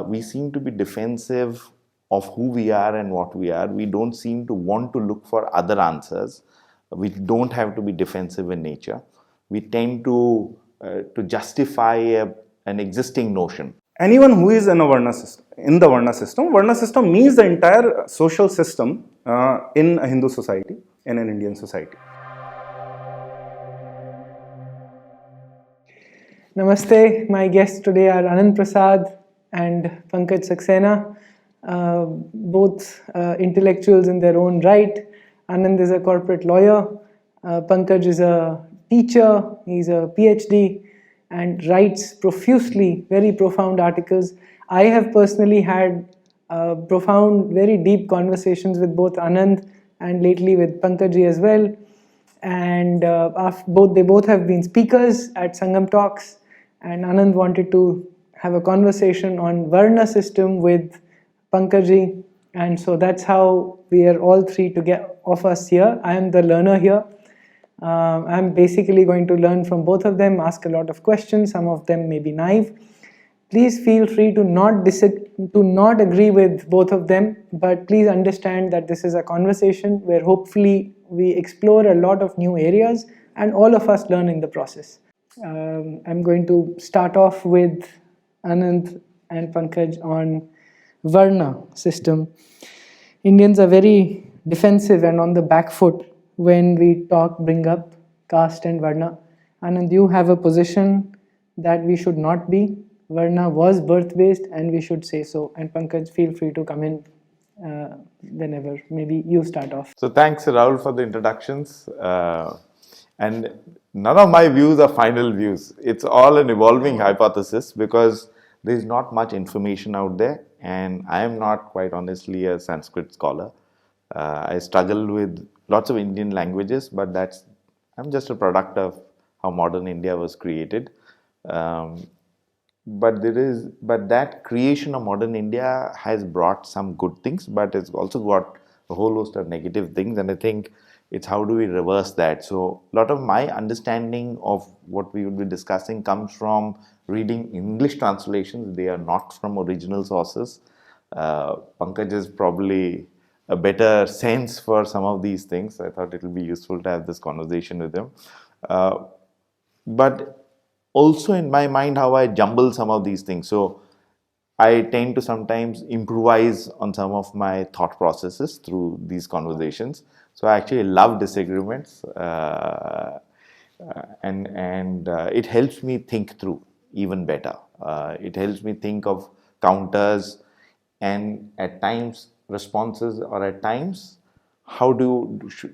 We seem to be defensive of who we are and what we are. We don't seem to want to look for other answers. We don't have to be defensive in nature. We tend to justify an existing notion. Anyone who is in a Varna system means the entire social system in a Hindu society, in an Indian society. Namaste. My guests today are Anand Prasad and Pankaj Saxena, both intellectuals in their own right. Anand is a corporate lawyer. Pankaj is a teacher. He's a PhD and writes profusely, very profound articles. I have personally had profound, very deep conversations with both Anand and lately with Pankaj as well. And they both have been speakers at Sangam Talks, and Anand wanted to have a conversation on Varna system with Pankaj, and so that's how we are all three of us here. I am the learner here. I'm basically going to learn from both of them, ask a lot of questions. Some of them may be naive. Please feel free to not agree with both of them, but please understand that this is a conversation where hopefully we explore a lot of new areas and all of us learn in the process. I'm going to start off with Anand and Pankaj on Varna system. Indians are very defensive and on the back foot when we bring up caste and Varna. Anand, you have a position that we should not be. Varna was birth-based and we should say so. And Pankaj, feel free to come in whenever. Maybe you start off. So thanks, Rahul, for the introductions. And none of my views are final views. It's all an evolving hypothesis because there's not much information out there. And I am not, quite honestly, a Sanskrit scholar. I struggle with lots of Indian languages, but I'm just a product of how modern India was created. But that creation of modern India has brought some good things, but it's also got a whole host of negative things. And I think it's how do we reverse that. So a lot of my understanding of what we will be discussing comes from reading English translations. They are not from original sources. Pankaj is probably a better sense for some of these things. I thought it will be useful to have this conversation with him. But also in my mind, how I jumble some of these things. So I tend to sometimes improvise on some of my thought processes through these conversations. So I actually love disagreements, and it helps me think through even better. It helps me think of counters and at times responses, or at times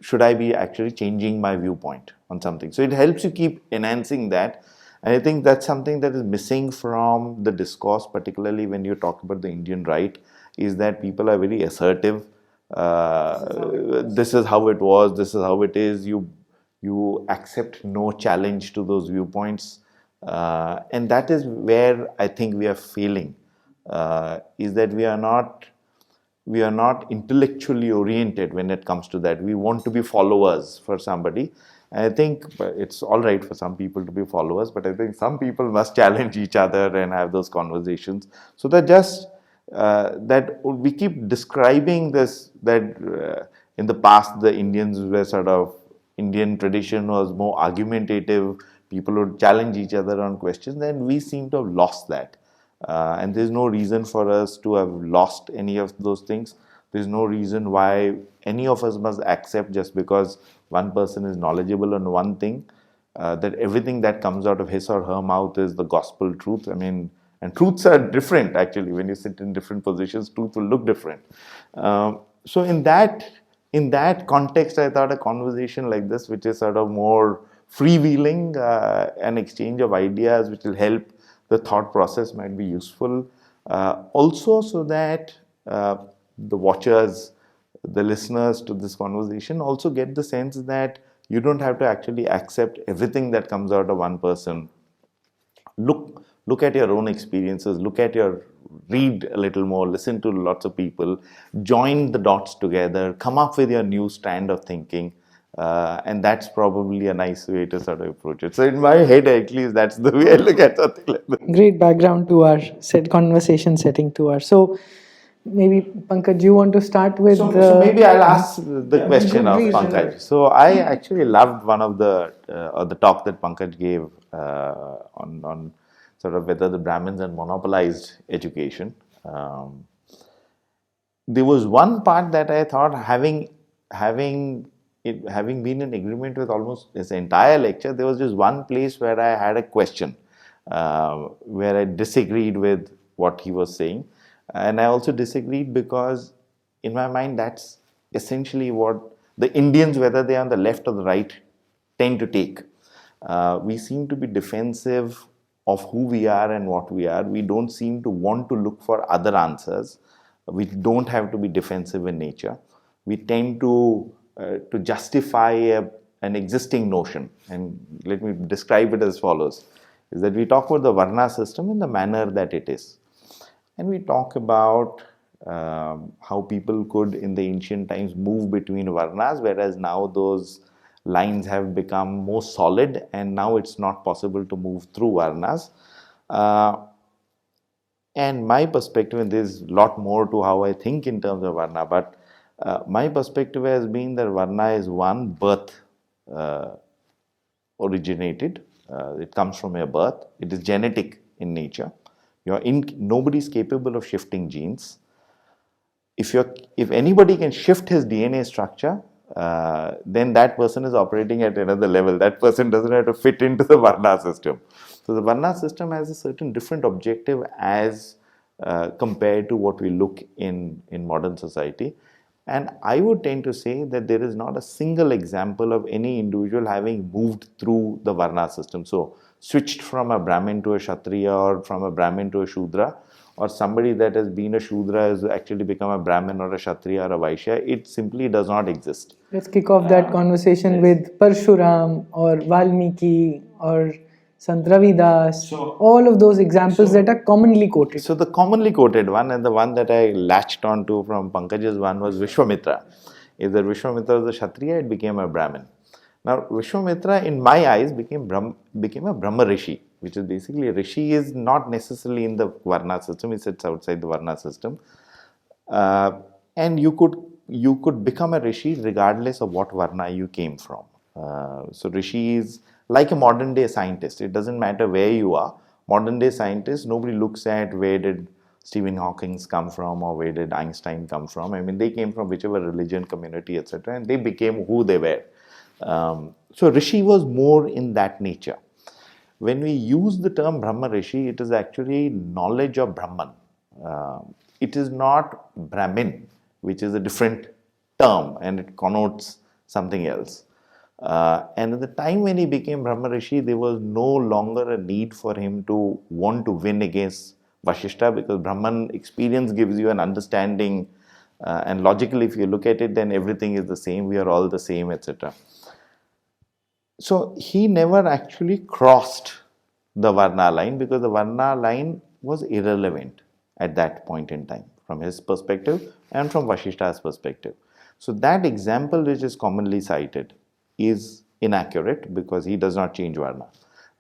should I be actually changing my viewpoint on something. So it helps you keep enhancing that. And I think that's something that is missing from the discourse, particularly when you talk about the Indian right, is that people are very assertive. This is how it was, this is how it is. You accept no challenge to those viewpoints. And that is where I think we are failing, is that we are not intellectually oriented when it comes to that. We want to be followers for somebody. I think it's all right for some people to be followers, but I think some people must challenge each other and have those conversations. So that we keep describing this, that in the past the Indians were sort of, Indian tradition was more argumentative. People would challenge each other on questions, and we seem to have lost that. And there's no reason for us to have lost any of those things. There's no reason why any of us must accept, just because one person is knowledgeable on one thing, that everything that comes out of his or her mouth is the gospel truth. I mean, and truths are different actually. When you sit in different positions, truth will look different. So in that context, I thought a conversation like this, which is sort of more freewheeling, an exchange of ideas, which will help the thought process, might be useful. Also, so that the watchers, the listeners to this conversation also get the sense that you don't have to actually accept everything that comes out of one person. Look at your own experiences, read a little more, listen to lots of people, join the dots together, come up with your new strand of thinking. And that's probably a nice way to sort of approach it. So in my head, at least, that's the way I look at something like that. Great background to our conversation setting to our. So maybe Pankaj, you want to start with? So maybe I'll ask the question of please. Pankaj. So I actually loved one of the or the talk that Pankaj gave on sort of whether the Brahmins had monopolized education. There was one part that I thought, having been in agreement with almost this entire lecture, there was just one place where I had a question, where I disagreed with what he was saying, and I also disagreed because, in my mind, that's essentially what the Indians, whether they are on the left or the right, tend to take. We seem to be defensive of who we are and what we are. We don't seem to want to look for other answers. We don't have to be defensive in nature. We tend to justify an existing notion. And let me describe it as follows, is that we talk about the Varna system in the manner that it is. And we talk about how people could, in the ancient times, move between Varnas, whereas now those lines have become more solid and now it's not possible to move through Varnas. And my perspective, and there's a lot more to how I think in terms of Varna, but my perspective has been that Varna is one, birth originated. It comes from your birth. It is genetic in nature. Nobody's capable of shifting genes. If anybody can shift his DNA structure, then that person is operating at another level. That person doesn't have to fit into the Varna system. So the Varna system has a certain different objective as compared to what we look in modern society. And I would tend to say that there is not a single example of any individual having moved through the Varna system. So switched from a Brahmin to a Kshatriya, or from a Brahmin to a Shudra, or somebody that has been a Shudra has actually become a Brahmin or a Kshatriya or a Vaishya. It simply does not exist. Let's kick off that conversation with Parshuram or Valmiki or Sant Ravidas, all of those examples that are commonly quoted. So the commonly quoted one, and the one that I latched on to from Pankaj's one, was Vishwamitra. If the Vishwamitra was a Kshatriya, it became a Brahmin. Now Vishwamitra, in my eyes, became a Brahma Rishi, which is basically, Rishi is not necessarily in the Varna system, it sits outside the Varna system. And you could become a Rishi regardless of what Varna you came from. So Rishi is like a modern day scientist. It doesn't matter where you are. Modern day scientists, nobody looks at where did Stephen Hawking come from or where did Einstein come from. I mean, they came from whichever religion, community, etc., and they became who they were. So Rishi was more in that nature. When we use the term Brahma Rishi, it is actually knowledge of Brahman. It is not Brahmin, which is a different term and it connotes something else. And at the time when he became Brahma Rishi, there was no longer a need for him to want to win against Vashishta, because Brahman experience gives you an understanding, and logically, if you look at it, then everything is the same, we are all the same, etc. So he never actually crossed the Varna line, because the Varna line was irrelevant at that point in time from his perspective and from Vashishta's perspective. So that example, which is commonly cited, is inaccurate because he does not change Varna.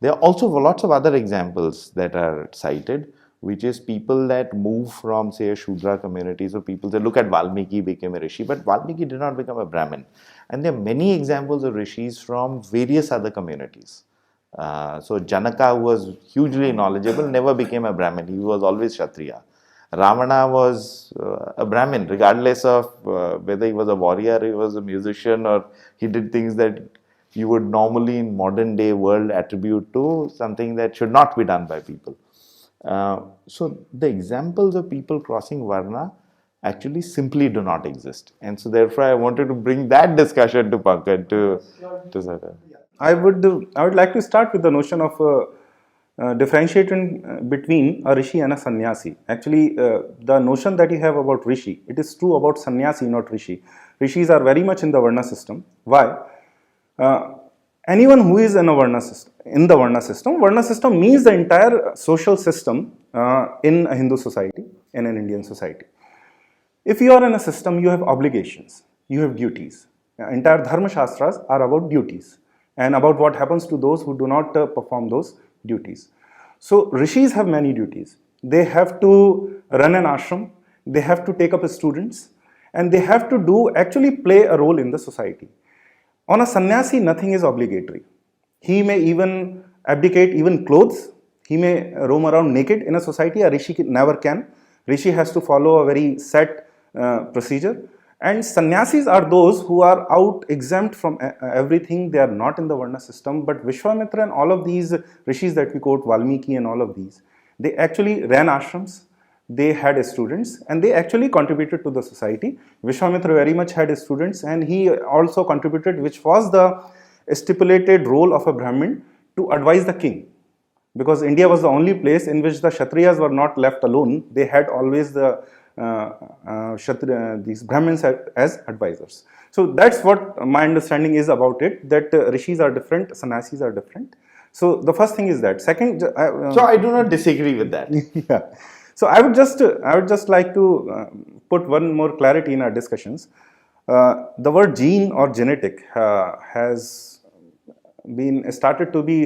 There are also lots of other examples that are cited, which is people that move from, say, a Shudra community. So people say, look at Valmiki became a Rishi, but Valmiki did not become a Brahmin. And there are many examples of Rishis from various other communities. So Janaka, who was hugely knowledgeable, never became a Brahmin. He was always Kshatriya. Ravana was a Brahmin, regardless of whether he was a warrior, he was a musician, or he did things that you would normally in modern day world attribute to something that should not be done by people. So the examples of people crossing Varna actually simply do not exist. And so therefore I wanted to bring that discussion to Pankaj to Sada. I would like to start with the notion of differentiating between a rishi and a sannyasi. Actually, the notion that you have about rishi, it is true about sannyasi, not rishi. Rishis are very much in the Varna system. Why? Anyone who is in the Varna system means the entire social system in a Hindu society, in an Indian society. If you are in a system, you have obligations, you have duties. entire Dharma Shastras are about duties and about what happens to those who do not perform those duties. So rishis have many duties. They have to run an ashram, they have to take up students, and they have to actually play a role in the society. On a sannyasi, nothing is obligatory. He may even abdicate even clothes. He may roam around naked in a society. A rishi never can. Rishi has to follow a very set procedure. And sannyasis are those who are out exempt from everything. They are not in the Varna system. But Vishwamitra and all of these rishis that we quote, Valmiki and all of these, they actually ran ashrams. They had students and they actually contributed to the society. Vishwamitra very much had students and he also contributed, which was the stipulated role of a Brahmin to advise the king. Because India was the only place in which the Kshatriyas were not left alone. They had always these Brahmins as advisors. So that's what my understanding is about it, that rishis are different, sannyasis are different. So the first thing is that. Second, so I do not disagree with that. Yeah. So I would just like to put one more clarity in our discussions. The word gene or genetic has been started to be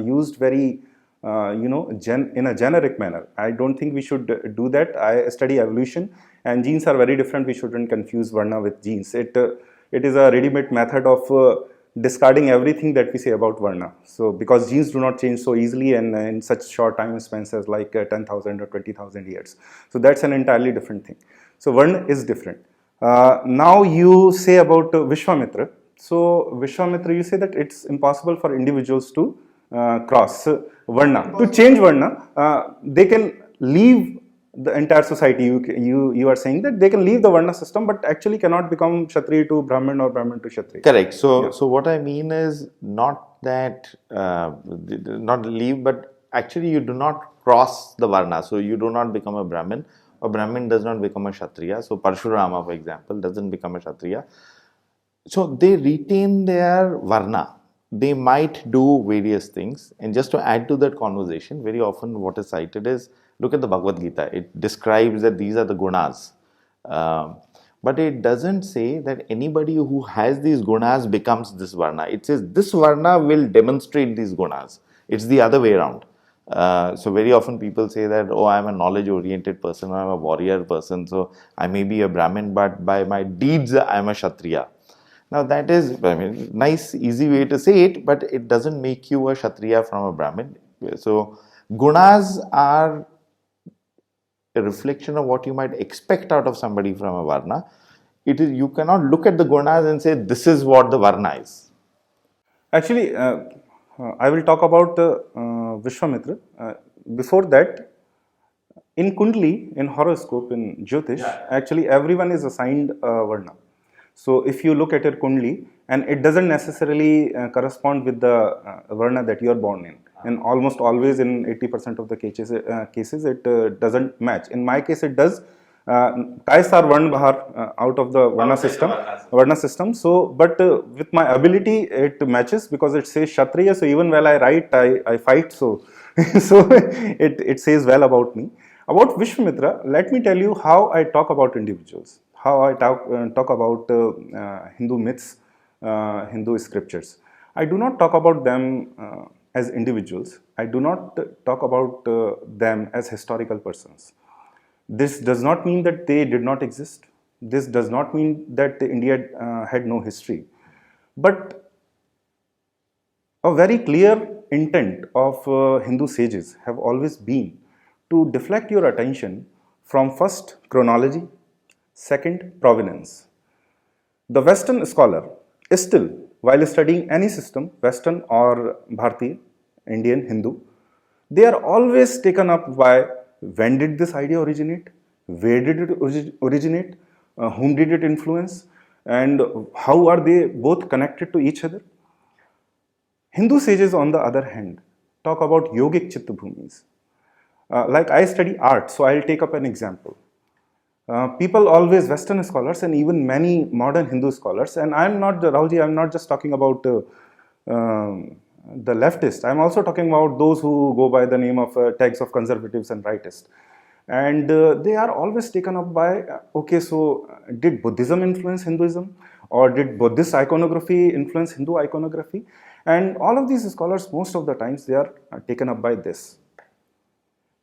used very in a generic manner. I don't think we should do that. I study evolution, and genes are very different. We shouldn't confuse Varna with genes. It is a ready-made method of discarding everything that we say about Varna. So because genes do not change so easily and in such short time spans as like 10,000 or 20,000 years. So that's an entirely different thing. So Varna is different. Now you say about Vishwamitra. So Vishwamitra, you say that it's impossible for individuals to cross Varna. To change Varna, they can leave the entire society. You are saying that they can leave the Varna system, but actually cannot become Kshatriya to Brahmin or Brahmin to Kshatriya. Correct. So what I mean is not that not leave, but actually you do not cross the Varna. So you do not become a Brahmin. A Brahmin does not become a Kshatriya. So Parshurama, for example, doesn't become a Kshatriya. So they retain their Varna. They might do various things. And just to add to that conversation, very often what is cited is, look at the Bhagavad Gita. It describes that these are the gunas. But it doesn't say that anybody who has these gunas becomes this Varna. It says this Varna will demonstrate these gunas. It's the other way around. So very often people say that, oh, I'm a knowledge-oriented person, or I'm a warrior person, so I may be a Brahmin, but by my deeds, I'm a Kshatriya. Now that is, nice, easy way to say it, but it doesn't make you a Kshatriya from a Brahmin. So gunas are a reflection of what you might expect out of somebody from a Varna. It is, you cannot look at the gunas and say, this is what the Varna is. Actually, I will talk about Vishwamitra. Before that, in Kundli, in horoscope, in Jyotish, actually everyone is assigned a Varna. So if you look at your Kundli, and it doesn't necessarily correspond with the Varna that you are born in. And almost always in 80% of the cases it doesn't match. In my case, it does. Kaisar Varna Bahar out of the Varna system. So, but with my ability, it matches because it says Kshatriya. So even while I write, I fight. So, so it says well about me. About Vishwamitra, let me tell you how I talk about individuals, how I talk about Hindu myths, Hindu scriptures. I do not talk about them as individuals. I do not talk about them as historical persons. This does not mean that they did not exist. This does not mean that India had no history. But a very clear intent of Hindu sages have always been to deflect your attention from first chronology, second provenance. The Western scholar is still, while studying any system, Western or Bharati, Indian, Hindu, they are always taken up by when did this idea originate, where did it originate, whom did it influence, and how are they both connected to each other. Hindu sages, on the other hand, talk about yogic chitta bhumis. Like I study art, so I'll take up an example. People always, Western scholars and even many modern Hindu scholars, and I'm not, Rahulji, I'm not just talking about the leftist, I'm also talking about those who go by the name of tags of conservatives and rightists. And they are always taken up by, okay, so did Buddhism influence Hinduism? Or did Buddhist iconography influence Hindu iconography? And all of these scholars, most of the times, they are taken up by this.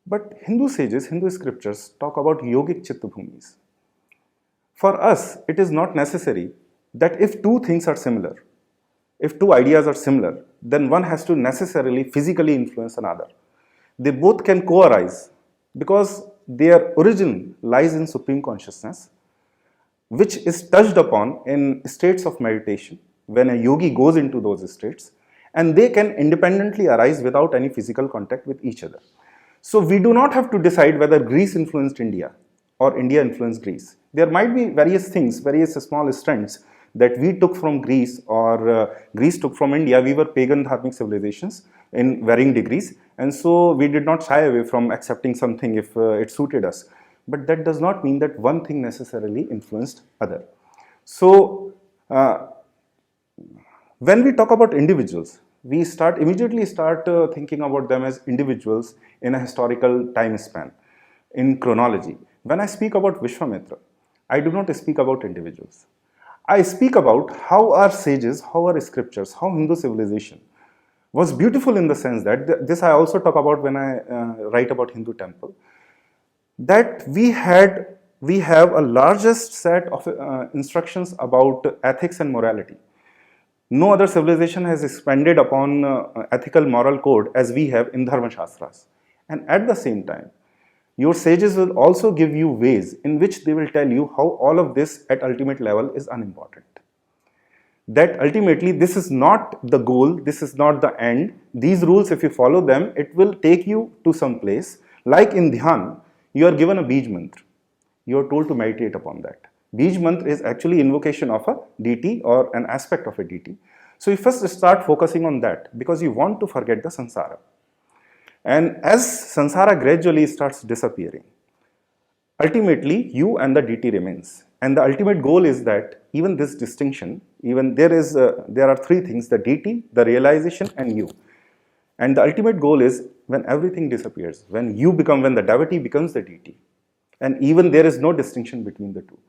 But Hindu sages, Hindu scriptures talk about yogic chitta-bhumis. For us, it is not necessary that if two things are similar, if two ideas are similar, then one has to necessarily physically influence another. They both can co-arise because their origin lies in supreme consciousness, which is touched upon in states of meditation when a yogi goes into those states, and they can independently arise without any physical contact with each other. So we do not have to decide whether Greece influenced India or India influenced Greece. There might be various things, various small strands that we took from Greece or Greece took from India. We were pagan dharmic civilizations in varying degrees, and so we did not shy away from accepting something if it suited us. But that does not mean that one thing necessarily influenced other. So when we talk about individuals, we immediately start thinking about them as individuals in a historical time span, in chronology. When I speak about Vishwamitra, I do not speak about individuals. I speak about how our sages, how our scriptures, how Hindu civilization was beautiful in the sense that, this I also talk about when I write about Hindu temple, that we have a largest set of instructions about ethics and morality. No other civilization has expanded upon ethical moral code as we have in Dharma Shastras. And at the same time, your sages will also give you ways in which they will tell you how all of this at ultimate level is unimportant. That ultimately this is not the goal, this is not the end. These rules, if you follow them, it will take you to some place. Like in Dhyan, you are given a Bij Mantra. You are told to meditate upon that. Bij Mantra is actually invocation of a deity or an aspect of a deity. So you first start focusing on that because you want to forget the samsara. And as samsara gradually starts disappearing, ultimately you and the deity remains. And the ultimate goal is that even this distinction, even there are three things: the deity, the realization, and you. And the ultimate goal is when everything disappears, when the devotee becomes the deity. And even there is no distinction between the two.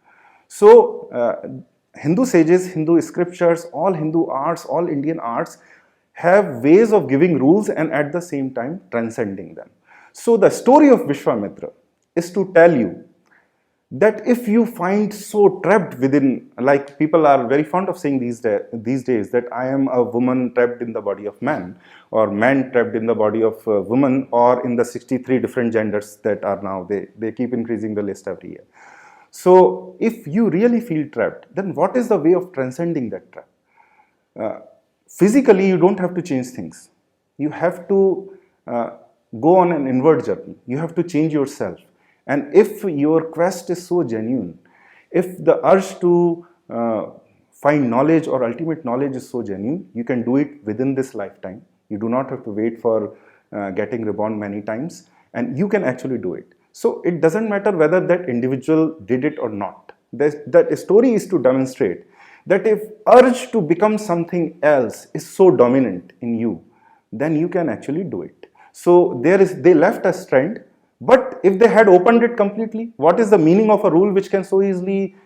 So Hindu sages, Hindu scriptures, all Hindu arts, all Indian arts have ways of giving rules and at the same time transcending them. So the story of Vishwamitra is to tell you that if you find so trapped within, like people are very fond of saying these days that I am a woman trapped in the body of man, or man trapped in the body of woman, or in the 63 different genders that are now, they keep increasing the list every year. So if you really feel trapped, then what is the way of transcending that trap? Physically, you don't have to change things. You have to go on an inward journey. You have to change yourself. And if your quest is so genuine, if the urge to find knowledge or ultimate knowledge is so genuine, you can do it within this lifetime. You do not have to wait for getting reborn many times, and you can actually do it. So it doesn't matter whether that individual did it or not. That story is to demonstrate that if urge to become something else is so dominant in you, then you can actually do it. So they left a strand, but if they had opened it completely, what is the meaning of a rule which can so easily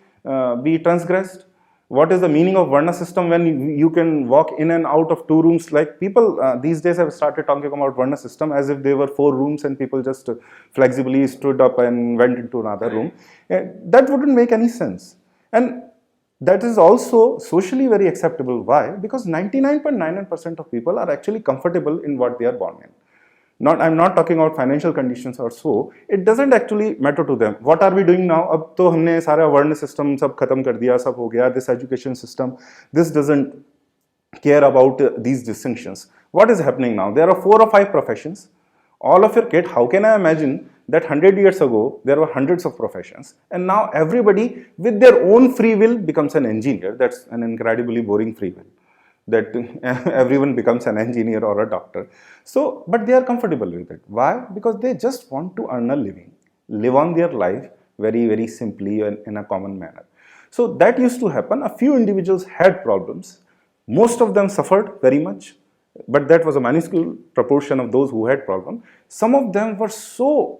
be transgressed? What is the meaning of Varna system when you can walk in and out of 2 rooms? Like people these days have started talking about Varna system as if they were 4 rooms and people just flexibly stood up and went into another room. That wouldn't make any sense. And that is also socially very acceptable. Why? Because 99.99% of people are actually comfortable in what they are born in. I'm not talking about financial conditions or so. It doesn't actually matter to them. What are we doing now? अब तो हमने सारा वर्ण system सब खत्म कर दिया, सब हो गया. This education system, this doesn't care about these distinctions. What is happening now? There are 4 or 5 professions. All of your kid. How can I imagine that 100 years ago there were hundreds of professions, and now everybody with their own free will becomes an engineer? That's an incredibly boring free will, that everyone becomes an engineer or a doctor. So, but they are comfortable with it. Why? Because they just want to earn a living, live on their life very, very simply and in a common manner. So that used to happen. A few individuals had problems. Most of them suffered very much, but that was a minuscule proportion of those who had problems. Some of them were so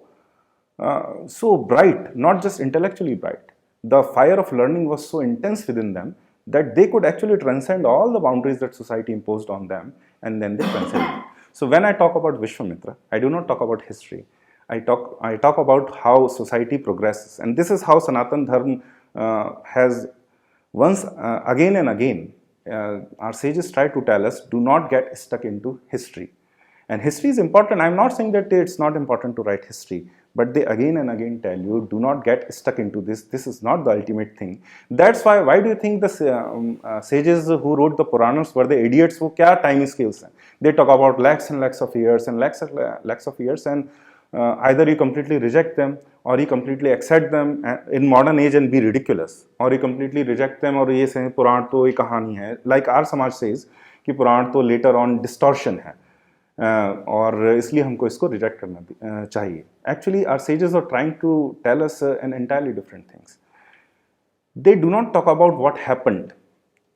bright, not just intellectually bright. The fire of learning was so intense within them that they could actually transcend all the boundaries that society imposed on them, and then they transcended. So when I talk about Vishwamitra, I do not talk about history. I talk about how society progresses, and this is how Sanatan Dharma has once again and again, our sages try to tell us, do not get stuck into history. And history is important. I'm not saying that it's not important to write history, but they again and again tell you, do not get stuck into this. This is not the ultimate thing. That's why do you think the sages who wrote the Puranas were the idiots? Who kya time scales hain? They talk about lakhs and lakhs of years and lakhs of years, and either you completely reject them or you completely accept them in modern age and be ridiculous, or you completely reject them और ये say पुराण तो एक कहानी है, like our समाज says कि पुराण तो later on distortion है और इसलिए हमको इसको reject करना चाहिए. Actually our sages are trying to tell us an entirely different things. They do not talk about what happened,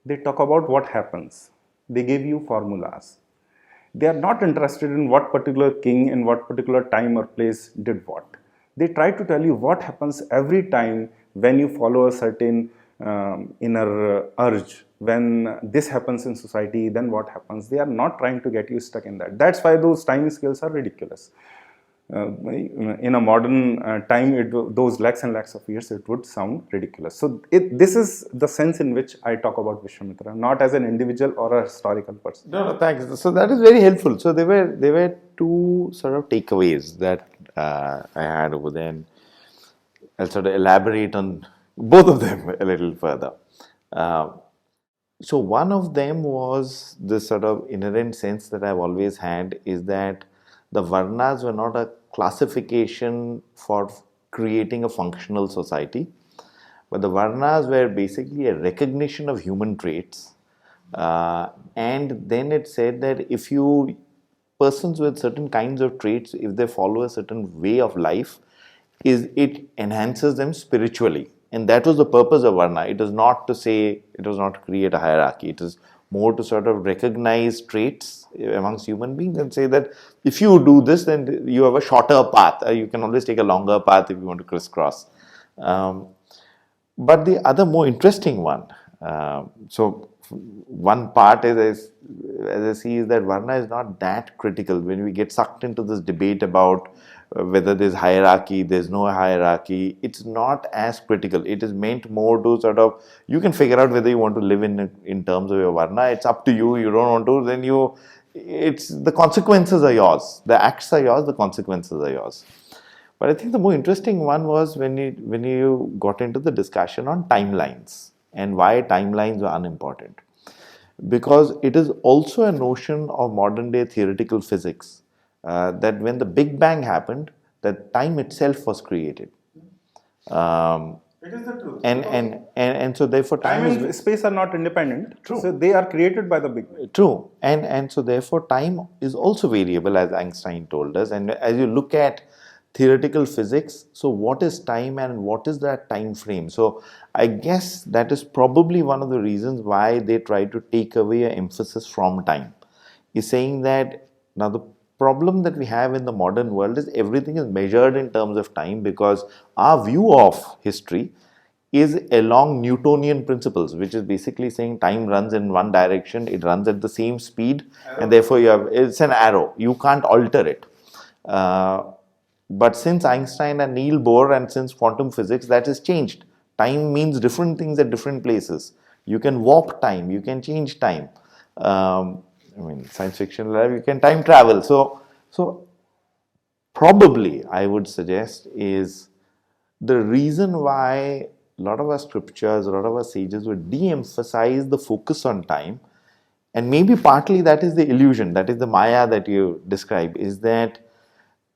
they talk about what happens. They give you formulas. They are not interested in what particular king in what particular time or place did what. They try to tell you what happens every time when you follow a certain inner urge. When this happens in society, then what happens? They are not trying to get you stuck in that. That's why those time scales are ridiculous. In a modern time, those lakhs and lakhs of years, it would sound ridiculous. So this is the sense in which I talk about Vishwamitra, not as an individual or a historical person. No, thanks. So that is very helpful. So there were two sort of takeaways that I had over there, and I'll sort of elaborate on both of them a little further. So one of them was this sort of inherent sense that I've always had, is that the Varnas were not a classification for creating a functional society, but the Varnas were basically a recognition of human traits. And then it said that if you, persons with certain kinds of traits, if they follow a certain way of life, it enhances them spiritually. And that was the purpose of Varna. It was not to say, it was not to create a hierarchy. It is more to sort of recognize traits amongst human beings and say that if you do this, then you have a shorter path. You can always take a longer path if you want to crisscross. But the other more interesting one, so one part is, as I see, is that Varna is not that critical. When we get sucked into this debate about whether there's hierarchy, there's no hierarchy, it's not as critical. It is meant more to sort of, you can figure out whether you want to live in terms of your Varna. It's up to you. You don't want to, then it's the consequences are yours. The acts are yours, the consequences are yours. But I think the more interesting one was when you got into the discussion on timelines and why timelines are unimportant. Because it is also a notion of modern day theoretical physics that when the Big Bang happened, that time itself was created. It is the truth. And so therefore time and space are not independent. True. So they are created by the Big Bang. True. And so therefore time is also variable, as Einstein told us. And as you look at theoretical physics, so what is time and what is that time frame? So I guess that is probably one of the reasons why they try to take away an emphasis from time, is saying that now the problem that we have in the modern world is everything is measured in terms of time, because our view of history is along Newtonian principles, which is basically saying time runs in one direction, it runs at the same speed, and therefore it's an arrow, you can't alter it. But since Einstein and Niels Bohr and since quantum physics, that has changed. Time means different things at different places. You can warp time, you can change time. Science fiction, you can time travel. So probably I would suggest is the reason why a lot of our scriptures, a lot of our sages would de-emphasize the focus on time, and maybe partly that is the illusion, that is the Maya that you describe, is that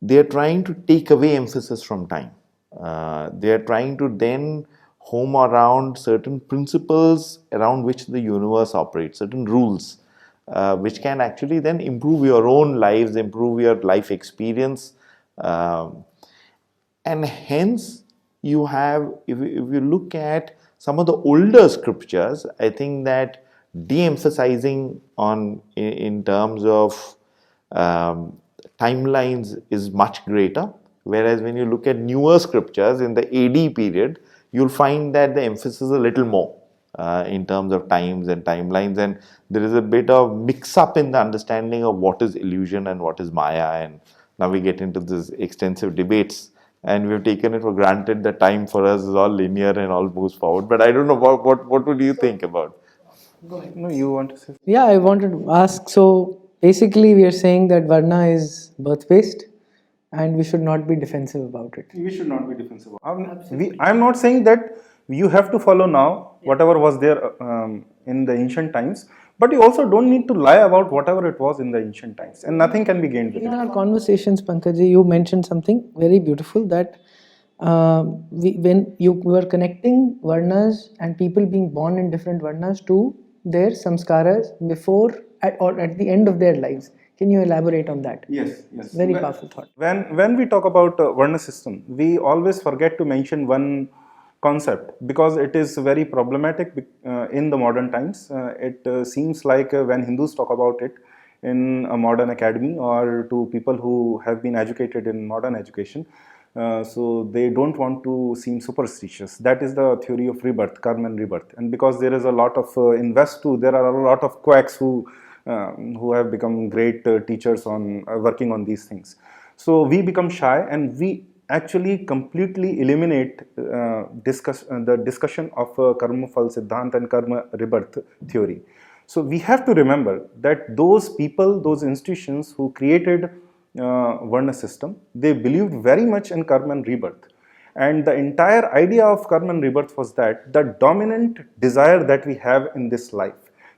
they are trying to take away emphasis from time. They are trying to then home around certain principles around which the universe operates, certain rules, which can actually then improve your own lives, improve your life experience. And hence, you have, if you look at some of the older scriptures, I think that de-emphasizing on in terms of timelines is much greater, whereas when you look at newer scriptures in the AD period, you'll find that the emphasis is a little more. in terms of times and timelines, and there is a bit of mix up in the understanding of what is illusion and what is Maya, and now we get into this extensive debates, and we've taken it for granted that time for us is all linear and all moves forward. But I don't know what would you think about? No, you want to say? Yeah, I wanted to ask. So basically, we are saying that Varna is birth based, and we should not be defensive about it. We should not be defensive. I'm not saying that you have to follow now whatever was there in the ancient times, but you also don't need to lie about whatever it was in the ancient times, and nothing can be gained with In it. our conversations, Pankaj, you mentioned something very beautiful that when you were connecting Varnas and people being born in different Varnas to their samskaras before or at the end of their lives. Can you elaborate on that? Yes. Very powerful thought. When we talk about Varna system, we always forget to mention one concept because it is very problematic in the modern times. It seems like when Hindus talk about it in a modern academy or to people who have been educated in modern education, so they don't want to seem superstitious. That is the theory of rebirth, karma and rebirth. And because there is a lot of in West too, there are a lot of quacks who have become great teachers on working on these things. So we become shy and we actually completely eliminate the discussion of karma phal siddhant and karma rebirth theory. So we have to remember that those people, those institutions who created Varna system, they believed very much in karma and rebirth. And the entire idea of karma and rebirth was that the dominant desire that we have in this life,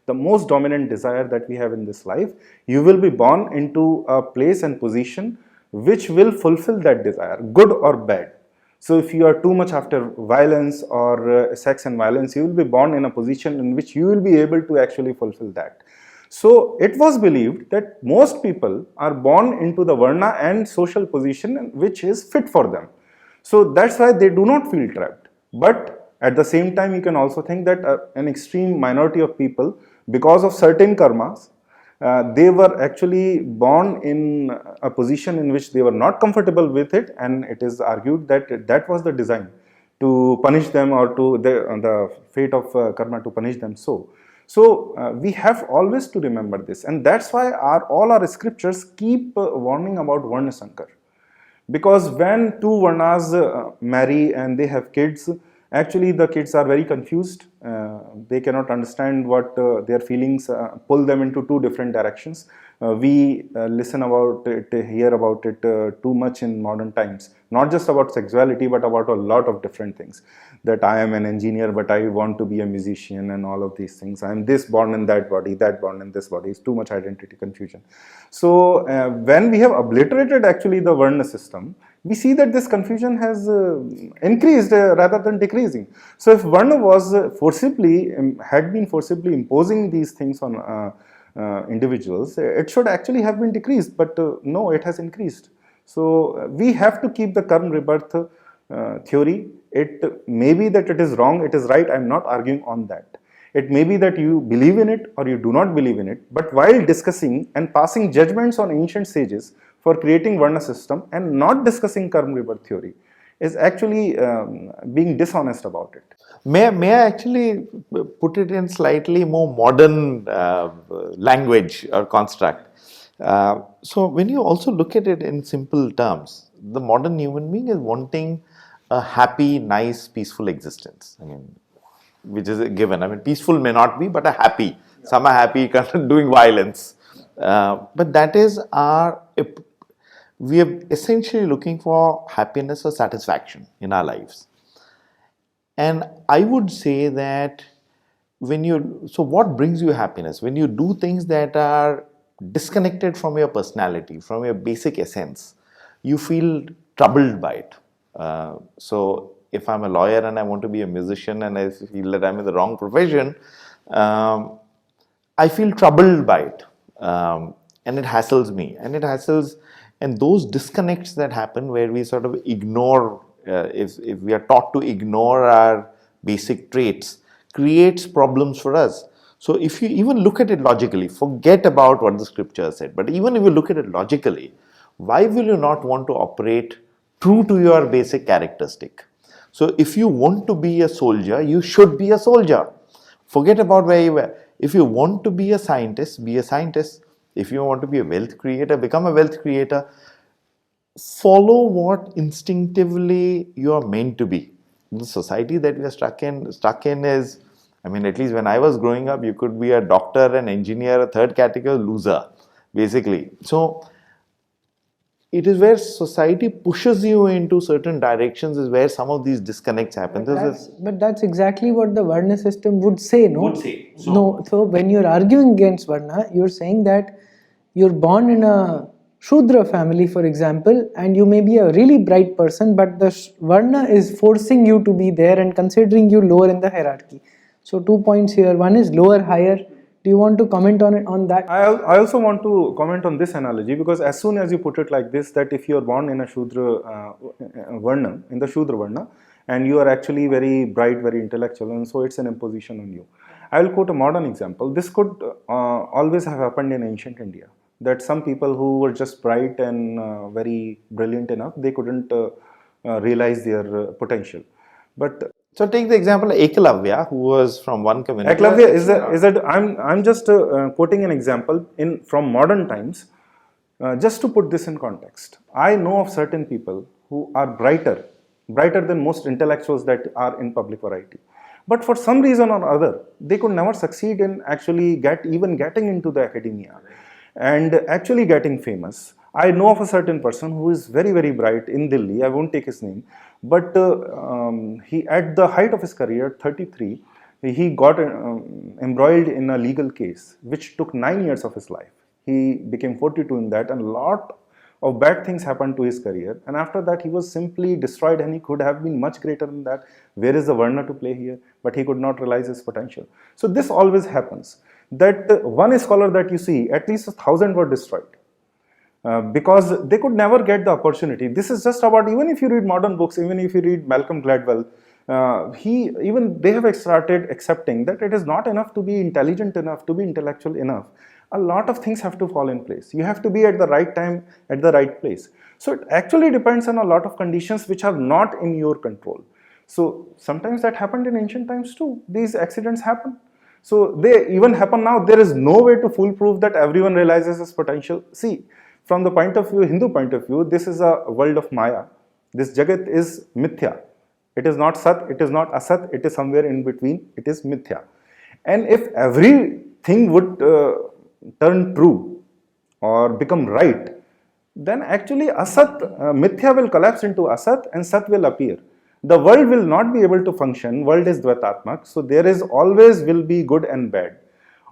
the most dominant desire that we have in this life, you will be born into a place and position which will fulfill that desire, good or bad. So if you are too much after violence or sex and violence, you will be born in a position in which you will be able to actually fulfill that. So it was believed that most people are born into the Varna and social position which is fit for them. So that's why they do not feel trapped. But at the same time, you can also think that an extreme minority of people, because of certain karmas, they were actually born in a position in which they were not comfortable with it, and it is argued that that was the design to punish them or to the fate of karma to punish them. So we have always to remember this, and that's why all our scriptures keep warning about Varna Sankar. Because when two Varnas marry and they have kids, actually the kids are very confused. They cannot understand what their feelings pull them into two different directions. We listen about it, hear about it too much in modern times. Not just about sexuality, but about a lot of different things. That I am an engineer, but I want to be a musician and all of these things. I am this born in that body, that born in this body. It's too much identity confusion. So when we have obliterated actually the Varna system, we see that this confusion has increased rather than decreasing. So if Varna was had been forcibly imposing these things on individuals, it should actually have been decreased, but no, it has increased. So we have to keep the karma rebirth theory. It may be that it is wrong, it is right, I am not arguing on that. It may be that you believe in it or you do not believe in it, but while discussing and passing judgments on ancient sages for creating Varna system and not discussing karma rebirth theory is actually being dishonest about it. May I actually put it in slightly more modern language or construct? So when you also look at it in simple terms, the modern human being is wanting a happy, nice, peaceful existence. I mean, which is a given. I mean, peaceful may not be, but a happy. Yeah. Some are happy kind of doing violence. But that is we are essentially looking for happiness or satisfaction in our lives. And I would say that so what brings you happiness? When you do things that are disconnected from your personality, from your basic essence, you feel troubled by it. So if I'm a lawyer and I want to be a musician and I feel that I'm in the wrong profession, I feel troubled by it. And it hassles me. And those disconnects that happen where we sort of ignore, if we are taught to ignore our basic traits, creates problems for us. So if you even look at it logically, forget about what the scripture said, but even if you look at it logically, why will you not want to operate true to your basic characteristic? So if you want to be a soldier, you should be a soldier. Forget about where you were. If you want to be a scientist, be a scientist. If you want to be a wealth creator, become a wealth creator. Follow what instinctively you are meant to be. The society that we are stuck in is, I mean, at least when I was growing up, you could be a doctor, an engineer, a third category loser, basically. So it is where society pushes you into certain directions is where some of these disconnects happen. But that's exactly what the Varna system would say, no? Would say. No, so when you're arguing against Varna, you're saying that you're born in a Shudra family, for example, and you may be a really bright person, but the Varna is forcing you to be there and considering you lower in the hierarchy. So 2 points here. One is lower, higher. Do you want to comment on that? I also want to comment on this analogy, because as soon as you put it like this, that if you are born in a Shudra Varna, in the Shudra Varna, and you are actually very bright, very intellectual, and so it's an imposition on you. I will quote a modern example. This could always have happened in ancient India, that some people who were just bright and very brilliant enough, they couldn't realize their potential. But so take the example of Ekalavya, who was from one community. Eklavya is that I'm just quoting an example from modern times, just to put this in context. I know of certain people who are brighter than most intellectuals that are in public variety, but for some reason or other, they could never succeed in actually getting into the academia and actually getting famous. I know of a certain person who is very, very bright in Delhi. I won't take his name, but he, at the height of his career, 33, he got embroiled in a legal case which took 9 years of his life. He became 42 in that, and a lot of bad things happened to his career. And after that, he was simply destroyed, and he could have been much greater than that. Where is the Varna to play here? But he could not realize his potential. So this always happens, that one scholar that you see, at least 1,000 were destroyed. Because they could never get the opportunity. This is just about, even if you read modern books, even if you read Malcolm Gladwell, they have started accepting that it is not enough to be intelligent enough, to be intellectual enough. A lot of things have to fall in place. You have to be at the right time, at the right place. So it actually depends on a lot of conditions which are not in your control. So sometimes that happened in ancient times too. These accidents happen. So they even happen now. There is no way to foolproof that everyone realizes his potential. See, from the point of view, Hindu point of view, this is a world of Maya. This Jagat is Mithya. It is not Sat, it is not Asat, it is somewhere in between, it is Mithya. And if everything would turn true or become right, then actually Mithya will collapse into Asat and Sat will appear. The world will not be able to function. World is Dvaitatmak, so there is always will be good and bad.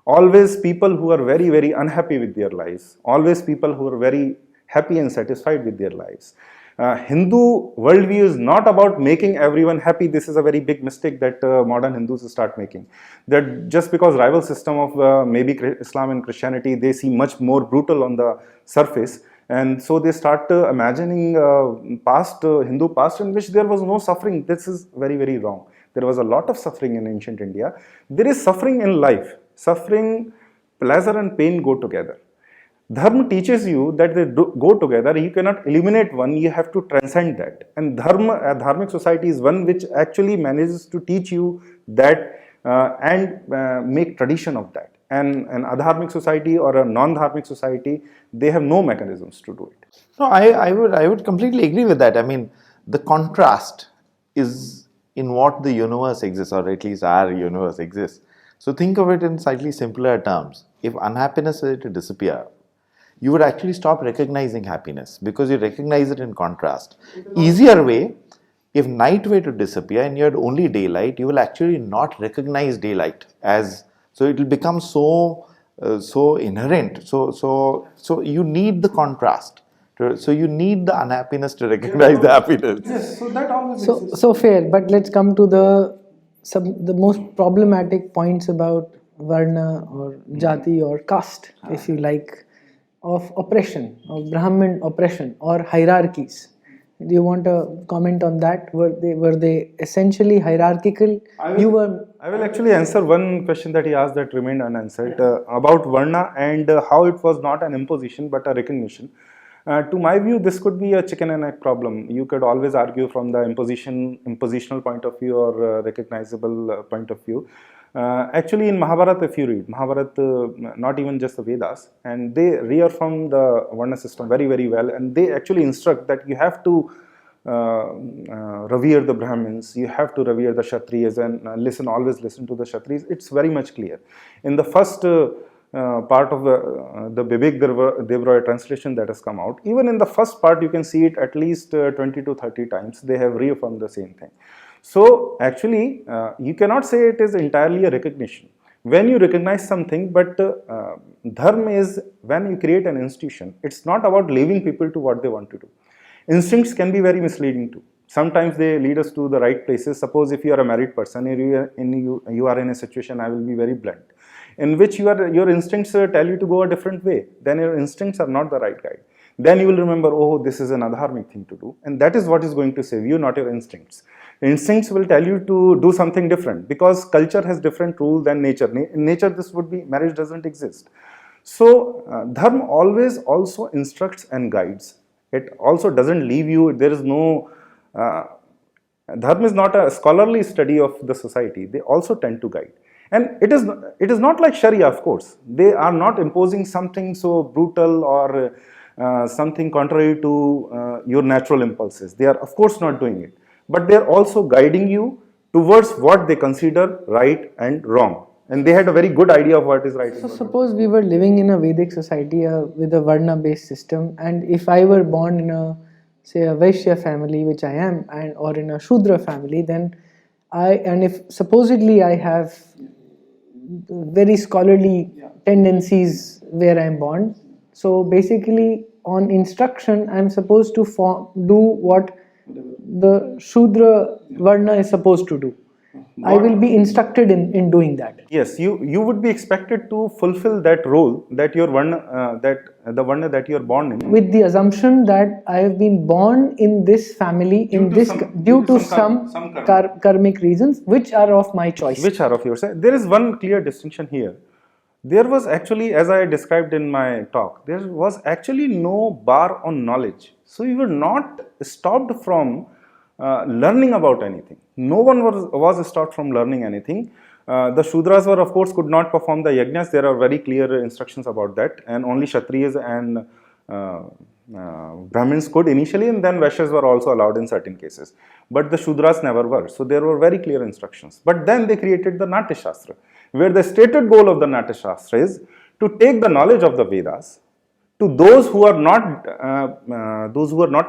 Always people who are very, very unhappy with their lives. Always people who are very happy and satisfied with their lives. Hindu worldview is not about making everyone happy. This is a very big mistake that modern Hindus start making. That just because rival system of maybe Islam and Christianity, they seem much more brutal on the surface. And so they start imagining Hindu past in which there was no suffering. This is very, very wrong. There was a lot of suffering in ancient India. There is suffering in life. Suffering, pleasure and pain go together. Dharma teaches you that they go together. You cannot eliminate one, you have to transcend that. And dharmic society is one which actually manages to teach you that and make tradition of that. And an adharmic society or a non-dharmic society, they have no mechanisms to do it. No, I would completely agree with that. I mean, the contrast is in what the universe exists, or at least our universe exists. So think of it in slightly simpler terms. If unhappiness were to disappear, you would actually stop recognizing happiness because you recognize it in contrast. Easier way, if night were to disappear and you had only daylight, you will actually not recognize daylight as, so it will become so inherent. So you need the contrast. So you need the unhappiness to recognize the happiness. Yes, so that always so fair. But let's come to the most problematic points about Varna or Jati or caste, if you like, of oppression, of Brahmin oppression or hierarchies. Do you want to comment on that? Were they essentially hierarchical? I will actually answer one question that he asked that remained unanswered about Varna and how it was not an imposition but a recognition. To my view, this could be a chicken and egg problem. You could always argue from the impositional point of view or recognizable point of view. Actually, in Mahabharata, if you read Mahabharata, not even just the Vedas, and they reaffirm the Varna system very, very well, and they actually instruct that you have to revere the Brahmins, you have to revere the Kshatriyas, and always listen to the Kshatriyas. It's very much clear. In the first part of the Bibek Devroy translation that has come out, even in the first part, you can see it at least 20 to 30 times. They have reaffirmed the same thing. So actually, you cannot say it is entirely a recognition. When you recognize something, but dharma is when you create an institution, it's not about leaving people to what they want to do. Instincts can be very misleading too. Sometimes they lead us to the right places. Suppose if you are a married person, you are in a situation, I will be very blunt, in which your instincts tell you to go a different way, then your instincts are not the right guide. Then you will remember, oh, this is an adharmic thing to do, and that is what is going to save you, not your instincts. Instincts will tell you to do something different because culture has different rules than nature. In nature, this would be marriage doesn't exist. So, dharma always also instructs and guides. It also doesn't leave you. There is no dharma is not a scholarly study of the society. They also tend to guide. And it is not like Sharia, of course. They are not imposing something so brutal or something contrary to your natural impulses. They are, of course, not doing it. But they are also guiding you towards what they consider right and wrong. And they had a very good idea of what is right. So suppose we were living in a Vedic society with a Varna-based system, and if I were born in a, say, a Vaishya family, which I am, or in a Shudra family, then if supposedly I have very scholarly tendencies where I am born, so basically on instruction I am supposed to do what the Shudra Varna is supposed to do. I will be instructed in doing that. Yes, you would be expected to fulfill that role that your Varna, the Varna that you are born in. With the assumption that I have been born in this family due to some karmic reasons which are of my choice. Which are of yours. There is one clear distinction here. There was actually, as I described in my talk, there was actually no bar on knowledge. So you were not stopped from learning about anything. No one was stopped from learning anything. The Shudras were, of course, could not perform the yajnas. There are very clear instructions about that, and only Kshatriyas and Brahmins could initially, and then Vaishyas were also allowed in certain cases. But the Shudras never were. So there were very clear instructions. But then they created the Natya Shastra, where the stated goal of the Natya Shastra is to take the knowledge of the Vedas to those who are not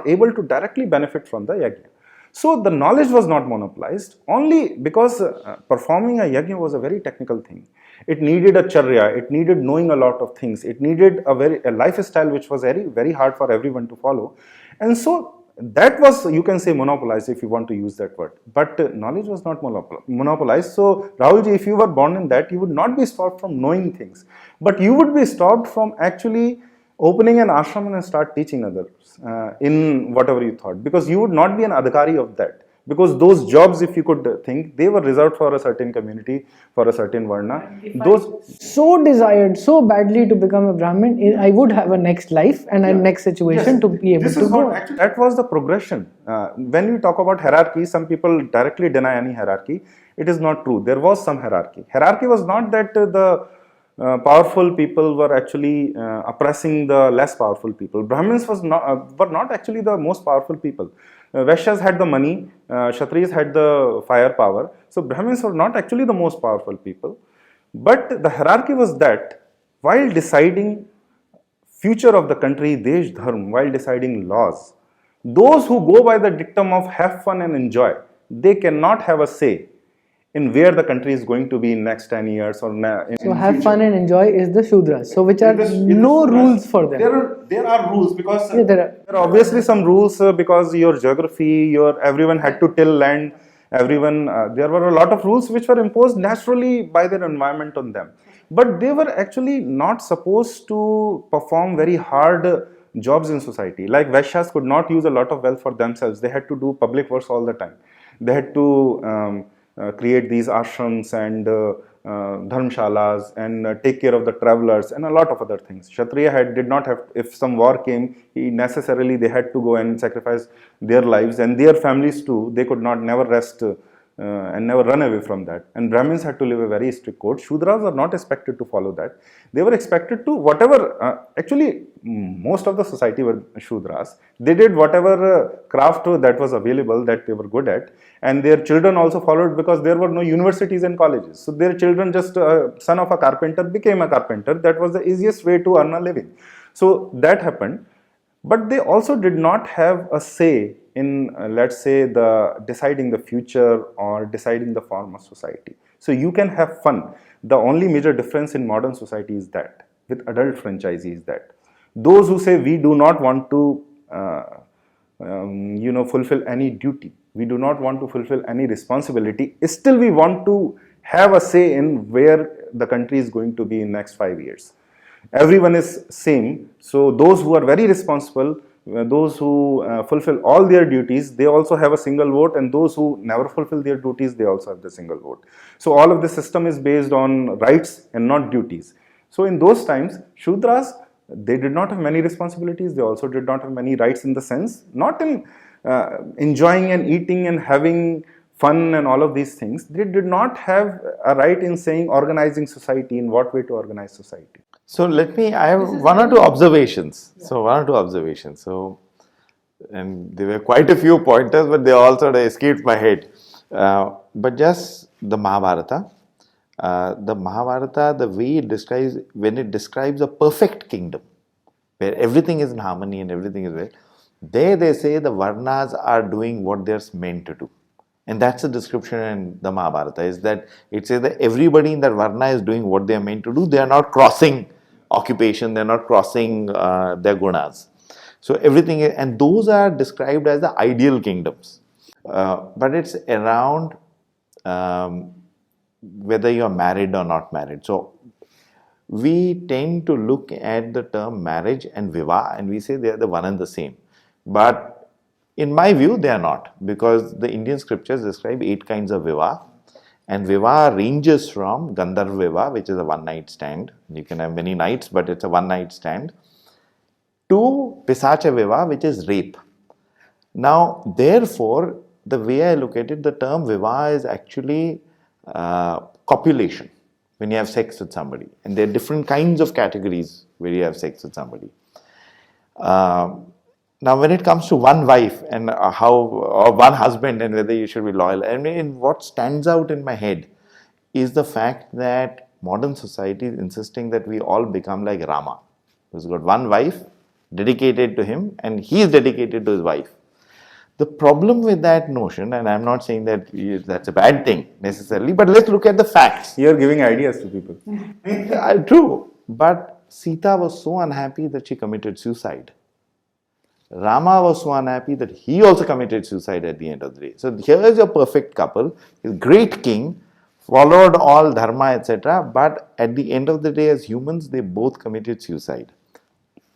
able to directly benefit from the yajna. So the knowledge was not monopolized only because performing a yajna was a very technical thing. It needed a charya, it needed knowing a lot of things, it needed a lifestyle which was very, very hard for everyone to follow. And so that was, you can say, monopolized if you want to use that word. But knowledge was not monopolized. So Rahulji, if you were born in that, you would not be stopped from knowing things. But you would be stopped from actually opening an ashram and start teaching others in whatever you thought, because you would not be an adhikari of that, because those jobs, if you could think, they were reserved for a certain community, for a certain varna. So desired so badly to become a Brahmin, I would have a next life and a next situation to be able to go. That was the progression. When you talk about hierarchy, some people directly deny any hierarchy. It is not true. There was some hierarchy. Hierarchy was not that the powerful people were actually oppressing the less powerful people. Brahmins were not actually the most powerful people. Vaishyas had the money, Kshatriyas had the firepower. So Brahmins were not actually the most powerful people. But the hierarchy was that while deciding future of the country, Desh Dharm, while deciding laws, those who go by the dictum of have fun and enjoy, they cannot have a say in where the country is going to be in next 10 years or so have fun and enjoy is the Shudras, so which are no rules for them. There are rules because there are obviously some rules because your geography, everyone had to till land, everyone there were a lot of rules which were imposed naturally by their environment on them, but they were actually not supposed to perform very hard jobs in society. Like Vaishyas could not use a lot of wealth for themselves. They had to do public works all the time. They had to create these ashrams and dharmshalas and take care of the travelers and a lot of other things. Kshatriya did not have, if some war came, they had to go and sacrifice their lives and their families too. They could not never rest and never run away from that. And Brahmins had to live a very strict code. Shudras are not expected to follow that. They were expected to whatever, actually most of the society were Shudras. They did whatever craft that was available that they were good at, and their children also followed because there were no universities and colleges. So their children, just son of a carpenter became a carpenter. That was the easiest way to earn a living. So that happened. But they also did not have a say in, let's say, the deciding the future or deciding the form of society. So you can have fun. The only major difference in modern society is that, with adult franchisees, that those who say we do not want to, fulfill any duty, we do not want to fulfill any responsibility, still we want to have a say in where the country is going to be in next 5 years. Everyone is same. So those who are very responsible, those who fulfill all their duties, they also have a single vote, and those who never fulfill their duties, they also have the single vote. So all of the system is based on rights and not duties. So in those times, Shudras, they did not have many responsibilities. They also did not have many rights in the sense, not in enjoying and eating and having fun and all of these things. They did not have a right in saying organizing society, in what way to organize society. So I have one or two observations. So, and there were quite a few pointers, but they all sort of escaped my head. But just the Mahabharata, the way it describes, when it describes a perfect kingdom, where everything is in harmony and everything is well, there they say the Varnas are doing what they're meant to do. And that's the description in the Mahabharata, is that it says that everybody in that Varna is doing what they are meant to do. They are not crossing occupation, they are not crossing their gunas. So everything, and those are described as the ideal kingdoms. But it's around whether you are married or not married. So we tend to look at the term marriage and vivah and we say they are the one and the same. But in my view, they are not, because the Indian scriptures describe 8 kinds of vivah, and vivah ranges from Gandharva vivah, which is a one-night stand. You can have many nights, but it's a one-night stand, to Pisacha vivah, which is rape. Now, therefore, the way I look at it, the term vivah is actually copulation, when you have sex with somebody. And there are different kinds of categories where you have sex with somebody. Now, when it comes to one wife and or one husband and whether you should be loyal, I mean, what stands out in my head is the fact that modern society is insisting that we all become like Rama, who's got one wife dedicated to him and he is dedicated to his wife. The problem with that notion, and I'm not saying that that's a bad thing necessarily, but let's look at the facts. You're giving ideas to people. True, but Sita was so unhappy that she committed suicide. Rama was so unhappy that he also committed suicide at the end of the day. So here is your perfect couple, a great king, followed all dharma, etc. But at the end of the day, as humans, they both committed suicide.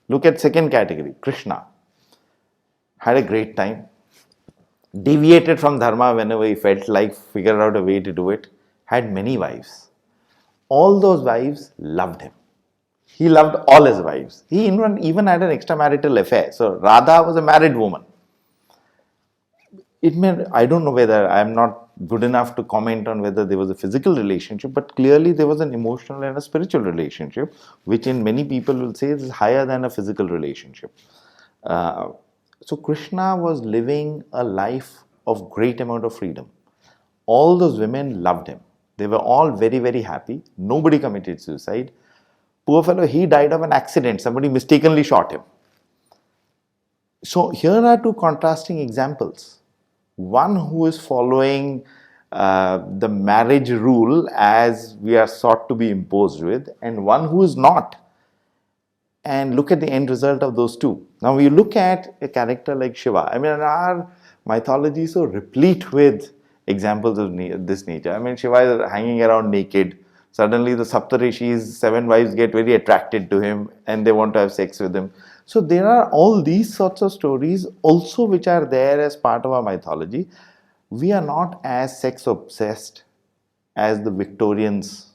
Look at second category, Krishna. Had a great time. Deviated from dharma whenever he felt like, figured out a way to do it. Had many wives. All those wives loved him. He loved all his wives. He even had an extramarital affair. So Radha was a married woman. I don't know whether, I'm not good enough to comment on whether there was a physical relationship, but clearly there was an emotional and a spiritual relationship, which in many people will say is higher than a physical relationship. So Krishna was living a life of great amount of freedom. All those women loved him. They were all very, very happy. Nobody committed suicide. Poor fellow, he died of an accident. Somebody mistakenly shot him. So here are 2 contrasting examples. One who is following the marriage rule as we are sought to be imposed with, and one who is not. And look at the end result of those 2. Now you look at a character like Shiva. I mean, our mythology is so replete with examples of this nature. I mean, Shiva is hanging around naked. Suddenly the Saptarishis, 7 wives, get very attracted to him and they want to have sex with him. So there are all these sorts of stories also which are there as part of our mythology. We are not as sex obsessed as the Victorians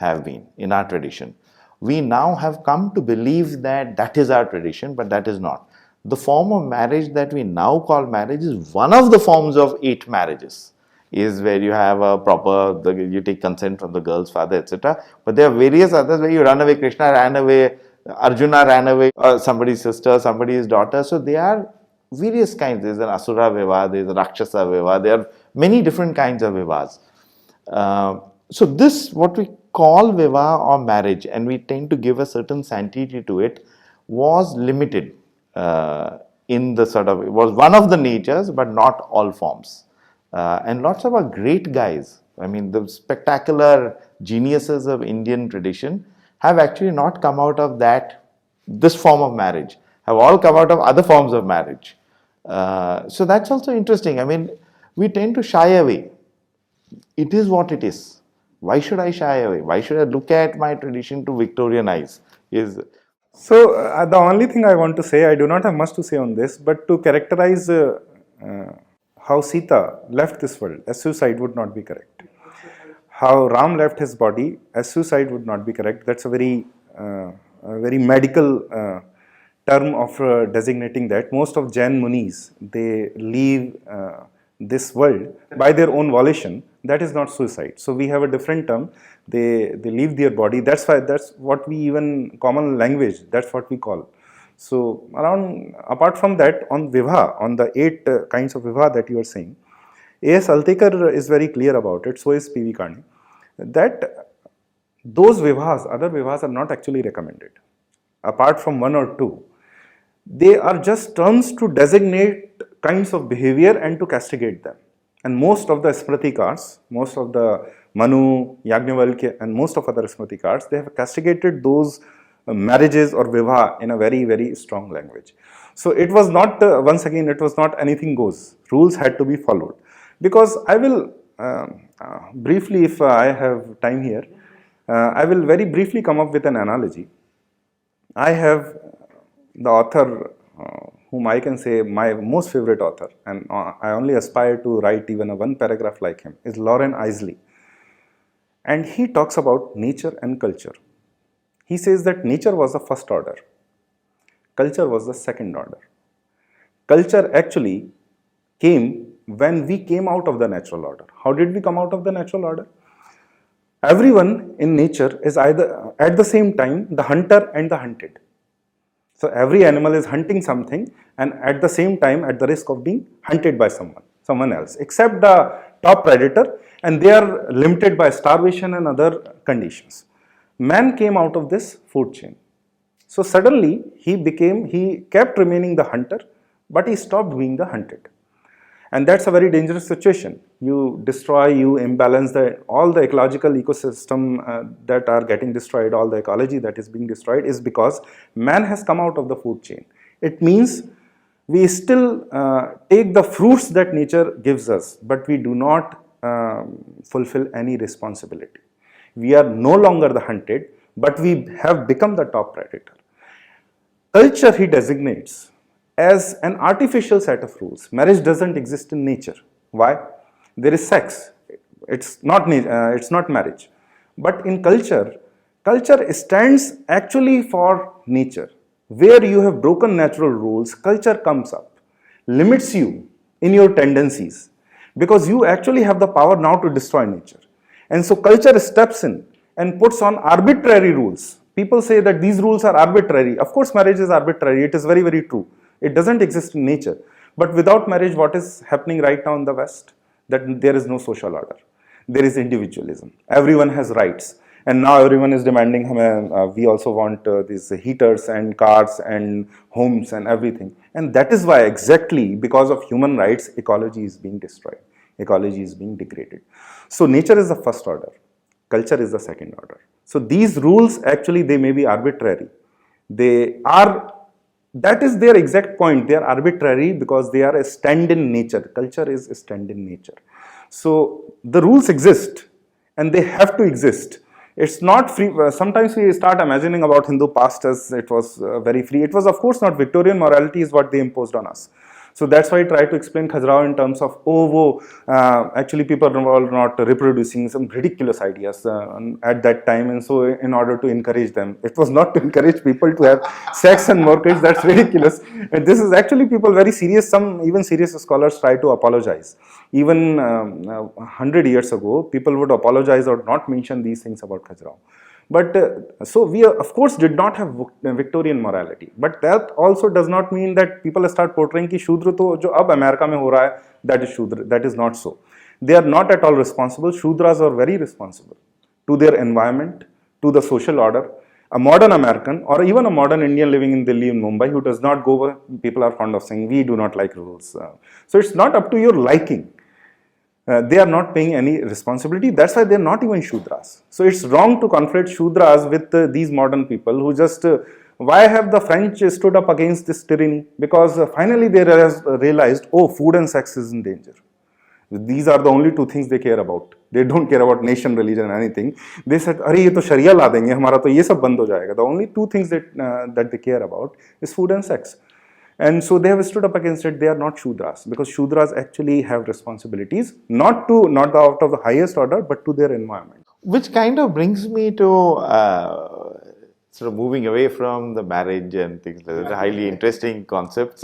have been in our tradition. We now have come to believe that that is our tradition, but that is not. The form of marriage that we now call marriage is one of the forms of 8 marriages, is where you have a proper, you take consent from the girl's father, etc. But there are various others where you run away, Krishna ran away, Arjuna ran away, somebody's sister, somebody's daughter. So there are various kinds. There's an Asura Vivah, there's a Rakshasa Vivah, there are many different kinds of Vivahs. So this, what we call Vivah or marriage, and we tend to give a certain sanctity to it, was limited in the sort of, it was one of the natures, but not all forms. And lots of our great guys, I mean, the spectacular geniuses of Indian tradition have actually not come out of this form of marriage, have all come out of other forms of marriage. So that's also interesting. I mean, we tend to shy away. It is what it is. Why should I shy away? Why should I look at my tradition to Victorian eyes? So, the only thing I want to say, I do not have much to say on this, but to characterize how Sita left this world as suicide would not be correct. How Ram left his body as suicide would not be correct. That's a very medical term of designating that. Most of Jain Munis, they leave this world by their own volition. That is not suicide. So we have a different term. They leave their body. That's why, that's what we even common language, that's what we call. So apart from that, on Vivah, on the 8 kinds of Vivah that you are saying, A.S. Altekar is very clear about it, so is P.V. Kani, that those Vivahs, other Vivahs are not actually recommended. Apart from 1 or 2, they are just terms to designate kinds of behavior and to castigate them. And most of the Smritikars, most of the Manu, Yajnavalkya and most of other Smritikars, they have castigated those marriages or Vivah in a very, very strong language. So it was not, once again, it was not anything goes. Rules had to be followed. Because I will briefly, if I have time here, I will very briefly come up with an analogy. I have the author whom I can say my most favorite author, and I only aspire to write even a 1 paragraph like him, is Loren Eiseley. And he talks about nature and culture. He says that nature was the first order, culture was the second order. Culture actually came when we came out of the natural order. How did we come out of the natural order? Everyone in nature is either at the same time the hunter and the hunted. So every animal is hunting something and at the same time at the risk of being hunted by someone else, except the top predator, and they are limited by starvation and other conditions. Man came out of this food chain. So suddenly he kept remaining the hunter, but he stopped being the hunted. And that's a very dangerous situation. You destroy, you imbalance all the ecological ecosystem that are getting destroyed, all the ecology that is being destroyed is because man has come out of the food chain. It means we still take the fruits that nature gives us, but we do not fulfill any responsibility. We are no longer the hunted, but we have become the top predator. Culture he designates as an artificial set of rules. Marriage doesn't exist in nature. Why? There is sex. It's not marriage. But in culture, culture stands actually for nature. Where you have broken natural rules, culture comes up, limits you in your tendencies, because you actually have the power now to destroy nature. And so culture steps in and puts on arbitrary rules. People say that these rules are arbitrary. Of course, marriage is arbitrary. It is very, very true. It doesn't exist in nature. But without marriage, what is happening right now in the West? That there is no social order. There is individualism. Everyone has rights. And now everyone is demanding, we also want these heaters and cars and homes and everything. And that is why exactly because of human rights, ecology is being destroyed. Ecology is being degraded. So nature is the first order. Culture is the second order. So these rules actually, they may be arbitrary. That is their exact point. They are arbitrary because they are a stand in nature. Culture is a stand in nature. So the rules exist and they have to exist. It's not free. Sometimes we start imagining about Hindu past as it was very free. It was of course not. Victorian morality is what they imposed on us. So that's why I try to explain Khajuraho in terms of, actually people were not reproducing some ridiculous ideas at that time, and so in order to encourage them, it was not to encourage people to have sex and more kids. That's ridiculous. And this is actually people very serious. Some even serious scholars try to apologize. Even 100 years ago, people would apologize or not mention these things about Khajuraho. But so we of course did not have Victorian morality, but that also does not mean that people start portraying कि शूद्र तो जो अब America में हो रहा है, that is शूद्र. That is not so. They are not at all responsible. Shudras are very responsible to their environment, to the social order. A modern American or even a modern Indian living in Delhi and Mumbai who does not go where people are fond of saying we do not like rules. So it's not up to your liking. They are not paying any responsibility. That's why they are not even Shudras. So it's wrong to conflate Shudras with these modern people who just, why have the French stood up against this tyranny? Because finally they realized, oh, food and sex is in danger. These are the only two things they care about. They don't care about nation, religion, anything. They said, अरे ये तो शरिया ला देंगे, हमारा तो ये सब बंद हो जाएगा. The only two things that they care about is food and sex. And so they have stood up against it. They are not Shudras, because Shudras actually have responsibilities, not out of the highest order, but to their environment. Which kind of brings me to sort of moving away from the marriage and things like that, highly interesting concepts.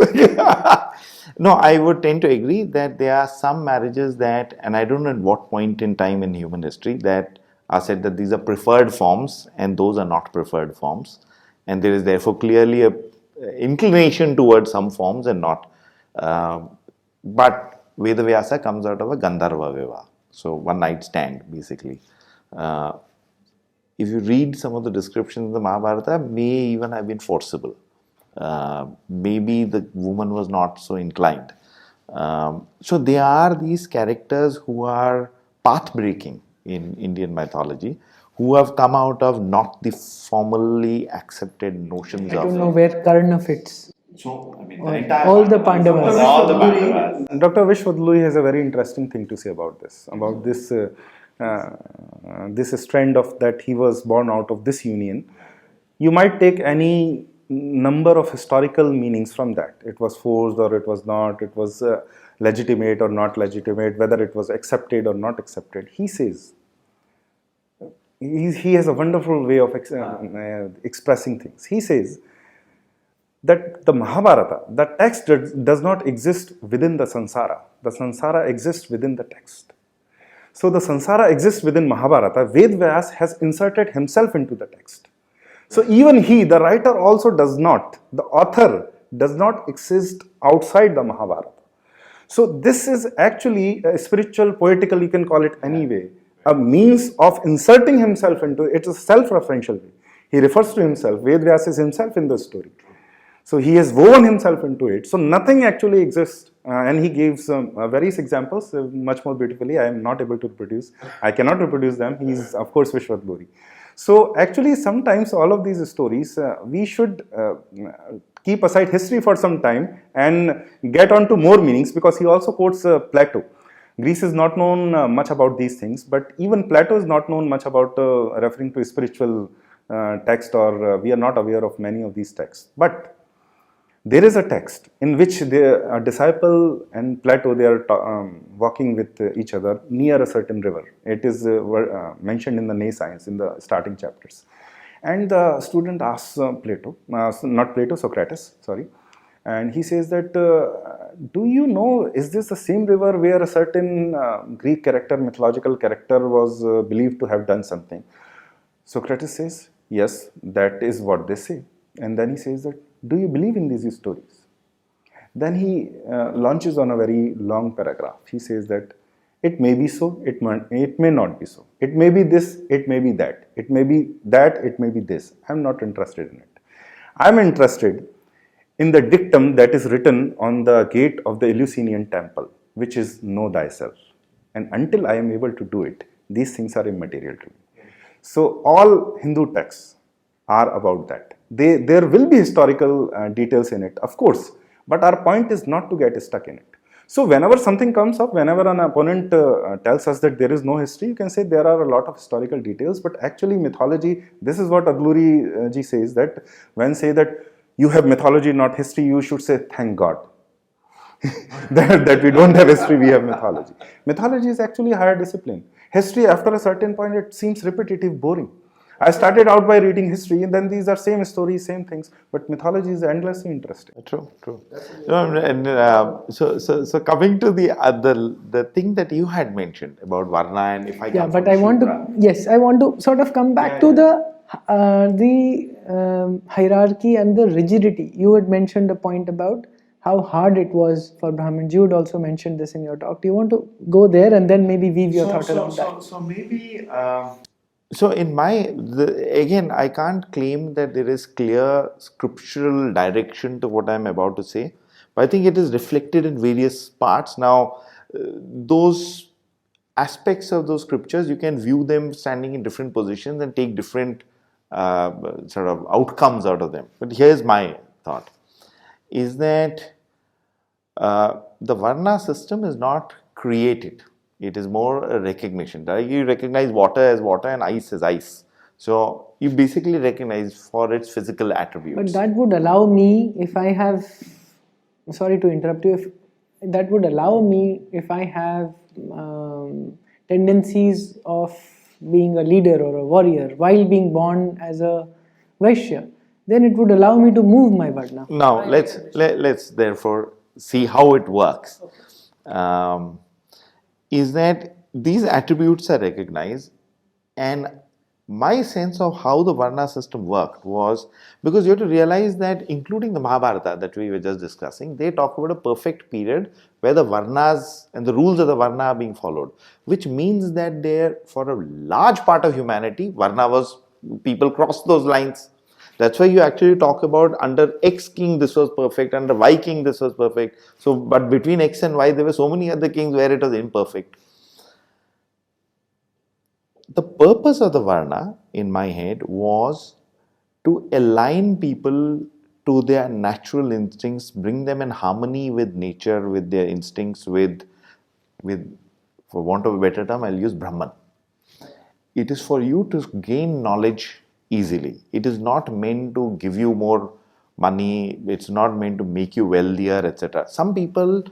No, I would tend to agree that there are some marriages that, and I don't know at what point in time in human history, that are said that these are preferred forms and those are not preferred forms. And there is therefore clearly a inclination towards some forms and not. But Veda Vyasa comes out of a Gandharva Vivaha. So one night stand, basically. If you read some of the descriptions in the Mahabharata, may even have been forcible. Maybe the woman was not so inclined. So there are these characters who are path-breaking in Indian mythology, who have come out of not the formally accepted notions of. I don't know where Karna fits. So, I mean, All the Pandavas. Dr. Vishwadluri has a very interesting thing to say about this, this strand of that he was born out of this union. You might take any number of historical meanings from that. It was forced or it was not, it was legitimate or not legitimate, whether it was accepted or not accepted. He says, he has a wonderful way of expressing things. He says that the Mahabharata, the text does not exist within the Sansara. The Sansara exists within the text. So the Sansara exists within Mahabharata. Ved Vyas has inserted himself into the text. So even he, the writer also does not, the author does not exist outside the Mahabharata. So this is actually a spiritual, poetical, you can call it any way, a means of inserting himself into it. It's a self-referential way. He refers to himself. Ved Vyas is himself in the story. So he has woven himself into it. So nothing actually exists. And he gives various examples much more beautifully. I am not able to reproduce. I cannot reproduce them. He is, of course, Vishwadluri. So actually, sometimes all of these stories, we should keep aside history for some time and get on to more meanings, because he also quotes Plato. Greece is not known much about these things, but even Plato is not known much about referring to spiritual text, or we are not aware of many of these texts. But there is a text in which a disciple and Plato, they are walking with each other near a certain river. It is mentioned in the Ney Science in the starting chapters. And the student asks Socrates, sorry. And he says that, do you know, is this the same river where a certain Greek character, mythological character was believed to have done something? Socrates says, yes, that is what they say. And then he says that, do you believe in these stories? Then he launches on a very long paragraph. He says that it may be so, it may not be so. It may be this, it may be that. It may be that, it may be this. I'm not interested in it. I'm interested in the dictum that is written on the gate of the Eleusinian temple, which is know thyself. And until I am able to do it, these things are immaterial to me. So all Hindu texts are about that. There will be historical details in it, of course, but our point is not to get stuck in it. So whenever something comes up, whenever an opponent tells us that there is no history, you can say there are a lot of historical details, but actually mythology, this is what Adluri ji says, that when say that you have mythology, not history, you should say thank God. that we don't have history, we have mythology. Mythology is actually a higher discipline. History, after a certain point, it seems repetitive, boring. I started out by reading history, and then these are same stories, same things. But mythology is endlessly interesting. True, true. So coming to the thing that you had mentioned about Varna, and if I Yeah, come but from I want to, Shudra, yes, I want to sort of come back to the hierarchy and the rigidity. You had mentioned a point about how hard it was for Brahmins. You had also mentioned this in your talk. Do you want to go there and then maybe weave your thought around that? So maybe so again, I can't claim that there is clear scriptural direction to what I'm about to say, but I think it is reflected in various parts. Now, those aspects of those scriptures, you can view them standing in different positions and take different sort of outcomes out of them. But here's my thought: is that the Varna system is not created. It is more a recognition. Right? You recognize water as water and ice as ice. So you basically recognize for its physical attributes. But that would allow me, if I have, sorry to interrupt you, if that would allow me, if I have tendencies of being a leader or a warrior while being born as a Vaishya, then it would allow me to move my Varna. Now let's therefore see how it works. Is that these attributes are recognized, and my sense of how the Varna system worked was because you have to realize that, including the Mahabharata that we were just discussing, they talk about a perfect period where the Varnas and the rules of the Varna are being followed, which means that there, for a large part of humanity, Varna was, people crossed those lines. That's why you actually talk about under X king this was perfect, under Y king this was perfect. So, but between X and Y there were so many other kings where it was imperfect. The purpose of the Varna in my head was to align people to their natural instincts, bring them in harmony with nature, with their instincts, with for want of a better term, I'll use Brahman. It is for you to gain knowledge easily. It is not meant to give you more money. It's not meant to make you wealthier, etc. Some people,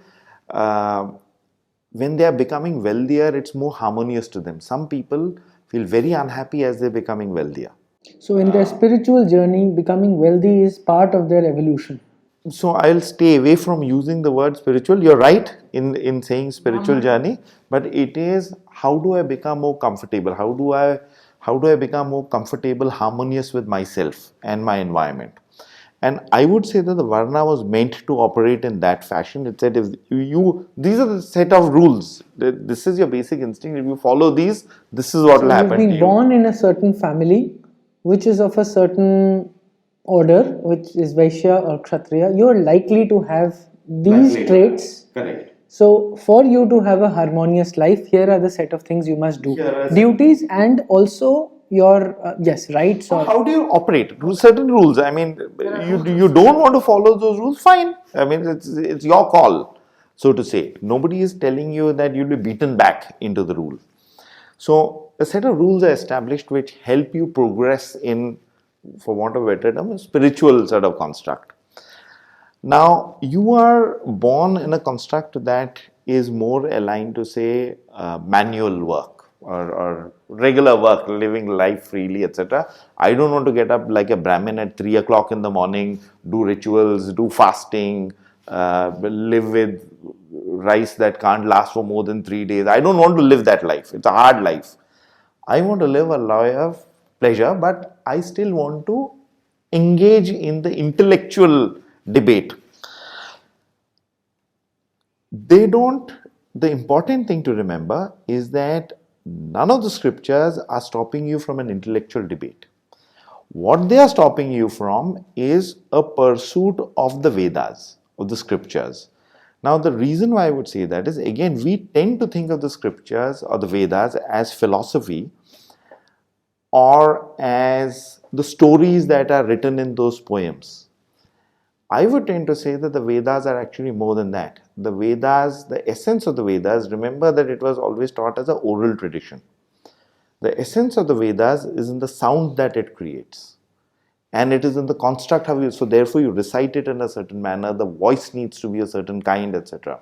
when they are becoming wealthier, it's more harmonious to them. Some people feel very unhappy as they're becoming wealthier. So, in their spiritual journey, becoming wealthy is part of their evolution. So I'll stay away from using the word spiritual. You're right in saying spiritual journey, but it is how do I become more comfortable? How do I become more comfortable, harmonious with myself and my environment? And I would say that the Varna was meant to operate in that fashion. It said if these are the set of rules. This is your basic instinct. If you follow these, this is what will happen You've to been you. born in a certain family, which is of a certain order, which is Vaishya or Kshatriya. You're likely to have these traits. Correct. So, for you to have a harmonious life, here are the set of things you must do: duties and also your rights. Or How do you operate? Certain rules. I mean, you don't want to follow those rules. Fine. I mean, it's your call, so to say. Nobody is telling you that you'll be beaten back into the rule. So a set of rules are established which help you progress in, for want of a better term, a spiritual sort of construct. Now, you are born in a construct that is more aligned to, say, manual work or regular work, living life freely, etc. I don't want to get up like a Brahmin at 3 o'clock in the morning, do rituals, do fasting, live with rice that can't last for more than 3 days. I don't want to live that life. It's a hard life. I want to live a life of pleasure, but I still want to engage in the intellectual debate. The important thing to remember is that none of the scriptures are stopping you from an intellectual debate. What they are stopping you from is a pursuit of the Vedas, of the scriptures. Now, the reason why I would say that is, again, we tend to think of the scriptures or the Vedas as philosophy or as the stories that are written in those poems. I would tend to say that the Vedas are actually more than that. The Vedas, the essence of the Vedas, remember that it was always taught as an oral tradition. The essence of the Vedas is in the sound that it creates. and it is in the construct how you, so therefore you recite it in a certain manner, the voice needs to be a certain kind, etc.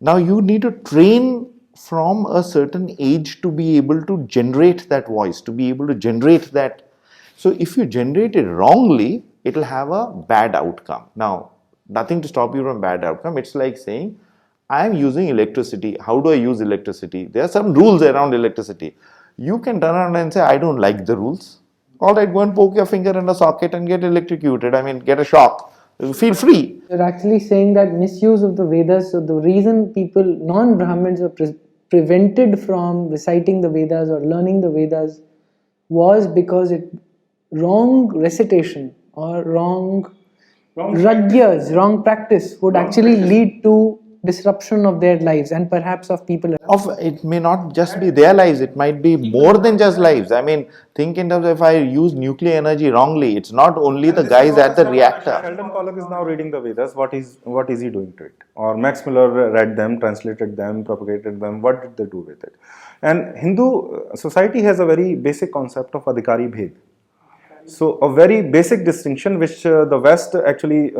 Now you need to train from a certain age to be able to generate that voice, to be able to generate that. So if you generate it wrongly, it will have a bad outcome. Now, nothing to stop you from bad outcome. It's like saying, I am using electricity. How do I use electricity? There are some rules around electricity. You can turn around and say, I don't like the rules. All right, go and poke your finger in a socket and get electrocuted. I mean, get a shock. Feel free. You're actually saying that misuse of the Vedas, so the reason people, non-Brahmins, were prevented from reciting the Vedas or learning the Vedas was because wrong recitation or wrong practice would actually lead to disruption of their lives and perhaps of people. It may not just be their lives, it might be more than just lives. I mean, think in terms of if I use nuclear energy wrongly, it's not only the guys at the reactor. Sheldon Pollock is now reading the Vedas. What is he doing to it? Or Max Muller read them, translated them, propagated them. What did they do with it? And Hindu society has a very basic concept of Adhikari Bhed. So a very basic distinction which the West actually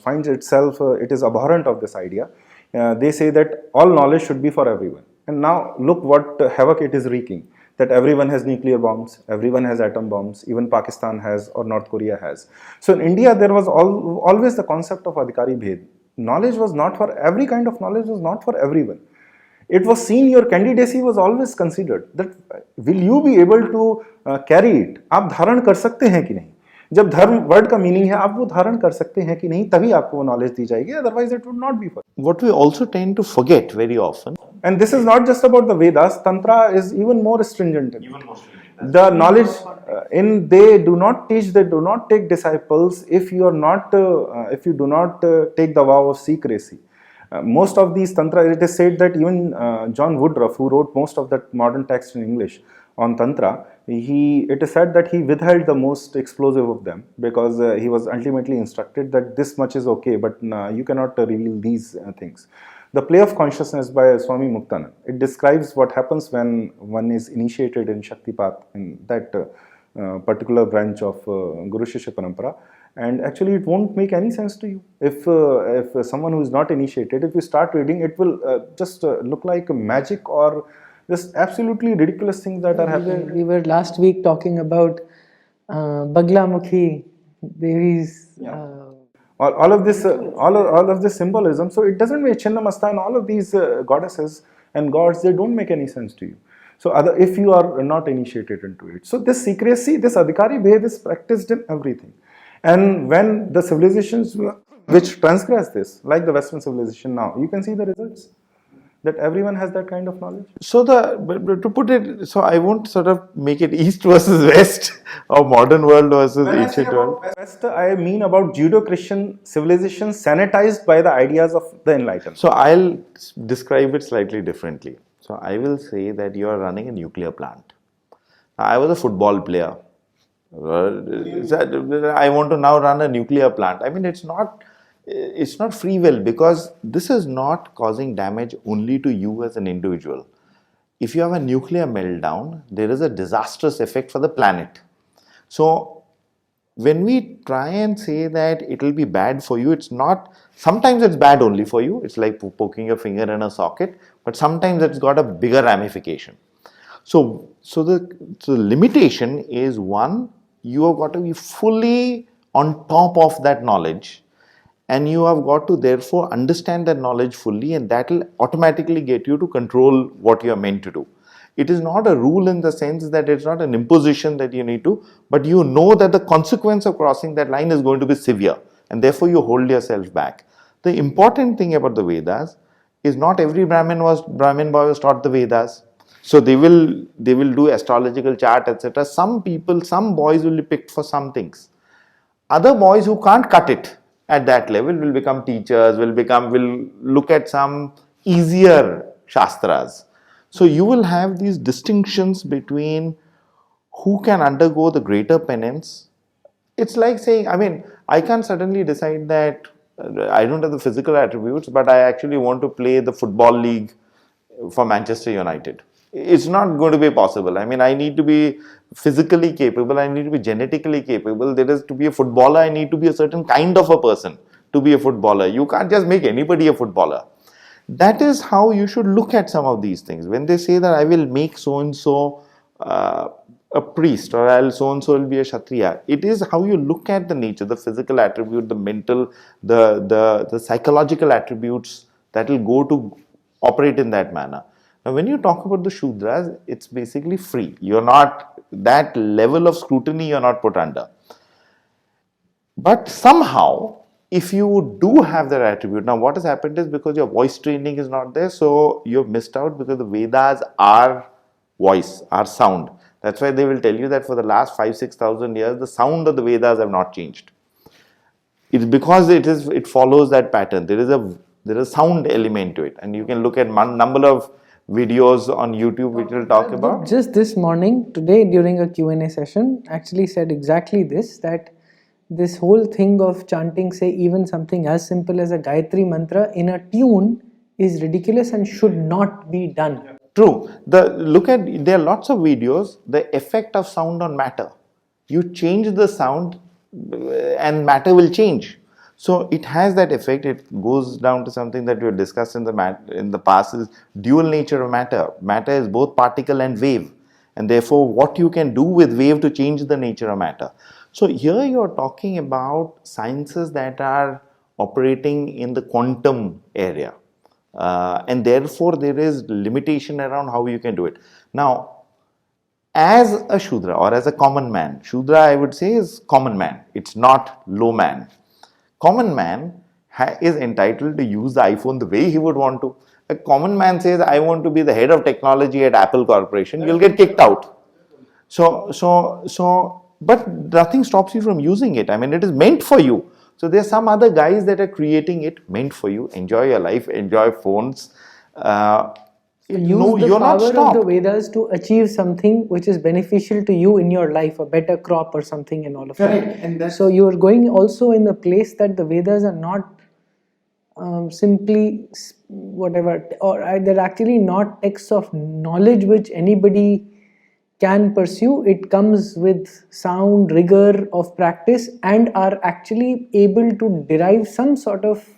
finds itself, it is abhorrent of this idea. They say that all knowledge should be for everyone. And now look what havoc it is wreaking. That everyone has nuclear bombs, everyone has atom bombs, even Pakistan has or North Korea has. So in India there was always the concept of Adhikari Bhed. Knowledge was not for, every kind of knowledge was not for everyone. It was seen, your candidacy was always considered that will you be able to carry it. आप धारण कर सकते हैं कि नहीं. जब धर्म word का मीनिंग है आप वो धारण कर सकते हैं कि नहीं, तभी आपको वो नॉलेज दी जाएगी, otherwise it would not be for. What we also tend to forget very often, and this is not just about the Vedas, Tantra is even more stringent. The knowledge they do not teach, they do not take disciples if you are not if you do not take the vow of secrecy. Most of these Tantra, it is said that even John Woodruff, who wrote most of that modern text in English on Tantra, it is said that he withheld the most explosive of them because he was ultimately instructed that this much is okay, but you cannot reveal these things. The Play of Consciousness by Swami Muktanand, it describes what happens when one is initiated in Shaktipat, in that particular branch of Guru Shishya Parampara. And actually it won't make any sense to you. If someone who is not initiated, if you start reading, it will just look like magic or just absolutely ridiculous things that are happening. We were last week talking about Bagla Mukhi Devi's. All of this symbolism. So it doesn't make Chinnamasta and all of these goddesses and gods, they don't make any sense to you. So if you are not initiated into it. So this secrecy, this Adhikari Bhed is practiced in everything. And when the civilizations which transgress this, like the Western civilization now, you can see the results. That everyone has that kind of knowledge. So to put it, so I won't sort of make it East versus West or modern world versus ancient world. West, I mean about Judeo-Christian civilization sanitized by the ideas of the Enlightenment. So I'll describe it slightly differently. So I will say that you are running a nuclear plant. Now, I was a football player. I want to now run a nuclear plant. I mean, it's not free will, because this is not causing damage only to you as an individual. If you have a nuclear meltdown, there is a disastrous effect for the planet. So when we try and say that it will be bad for you, it's not. Sometimes it's bad only for you. It's like poking your finger in a socket, but sometimes it's got a bigger ramification. So the limitation is, one, you have got to be fully on top of that knowledge, and you have got to therefore understand that knowledge fully, and that will automatically get you to control what you are meant to do. It is not a rule in the sense that it's not an imposition that you need to, but you know that the consequence of crossing that line is going to be severe, and therefore you hold yourself back. The important thing about the Vedas is not every Brahmin boy was taught the Vedas. So they will do astrological chart, etc. Some boys will be picked for some things. Other boys who can't cut it at that level will become teachers, will look at some easier shastras. So you will have these distinctions between who can undergo the greater penance. It's like saying, I mean, I can't suddenly decide that I don't have the physical attributes, but I actually want to play the football league for Manchester United. It's not going to be possible. I mean, I need to be physically capable, I need to be genetically capable. There is to be a footballer, I need to be a certain kind of a person to be a footballer. You can't just make anybody a footballer. That is how you should look at some of these things. When they say that I will make so and so a priest, or I'll so and so will be a Kshatriya, it is how you look at the nature, the physical attribute, the mental, the psychological attributes that will go to operate in that manner. Now, when you talk about the Shudras, it's basically free. You're not, that level of scrutiny you're not put under. But somehow, if you do have that attribute, now what has happened is because your voice training is not there, so you've missed out, because the Vedas are voice, are sound. That's why they will tell you that for the last 5,000-6,000 years, the sound of the Vedas have not changed. It's because it follows that pattern. There is a sound element to it, and you can look at number of videos on YouTube which will talk about. Just this morning, today during a Q&A session, actually said exactly this, that this whole thing of chanting, say even something as simple as a Gayatri mantra in a tune is ridiculous and should not be done. True. There are lots of videos, the effect of sound on matter. You change the sound and matter will change. So it has that effect. It goes down to something that we have discussed in the past, is dual nature of matter. Matter is both particle and wave, and therefore what you can do with wave to change the nature of matter. So here you are talking about sciences that are operating in the quantum area, and therefore there is limitation around how you can do it. Now, as a Shudra or as a common man, Shudra I would say is common man. It's not low man. Common man is entitled to use the iPhone the way he would want to. A common man says, I want to be the head of technology at Apple Corporation, you'll get kicked out. But nothing stops you from using it. I mean, it is meant for you. So there are some other guys that are creating it meant for you. Enjoy your life, enjoy phones. Use the power of the Vedas to achieve something which is beneficial to you in your life, a better crop or something and all of that. So you are going also in the place that the Vedas are not simply whatever, or they're actually not texts of knowledge which anybody can pursue. It comes with sound, rigor of practice, and are actually able to derive some sort of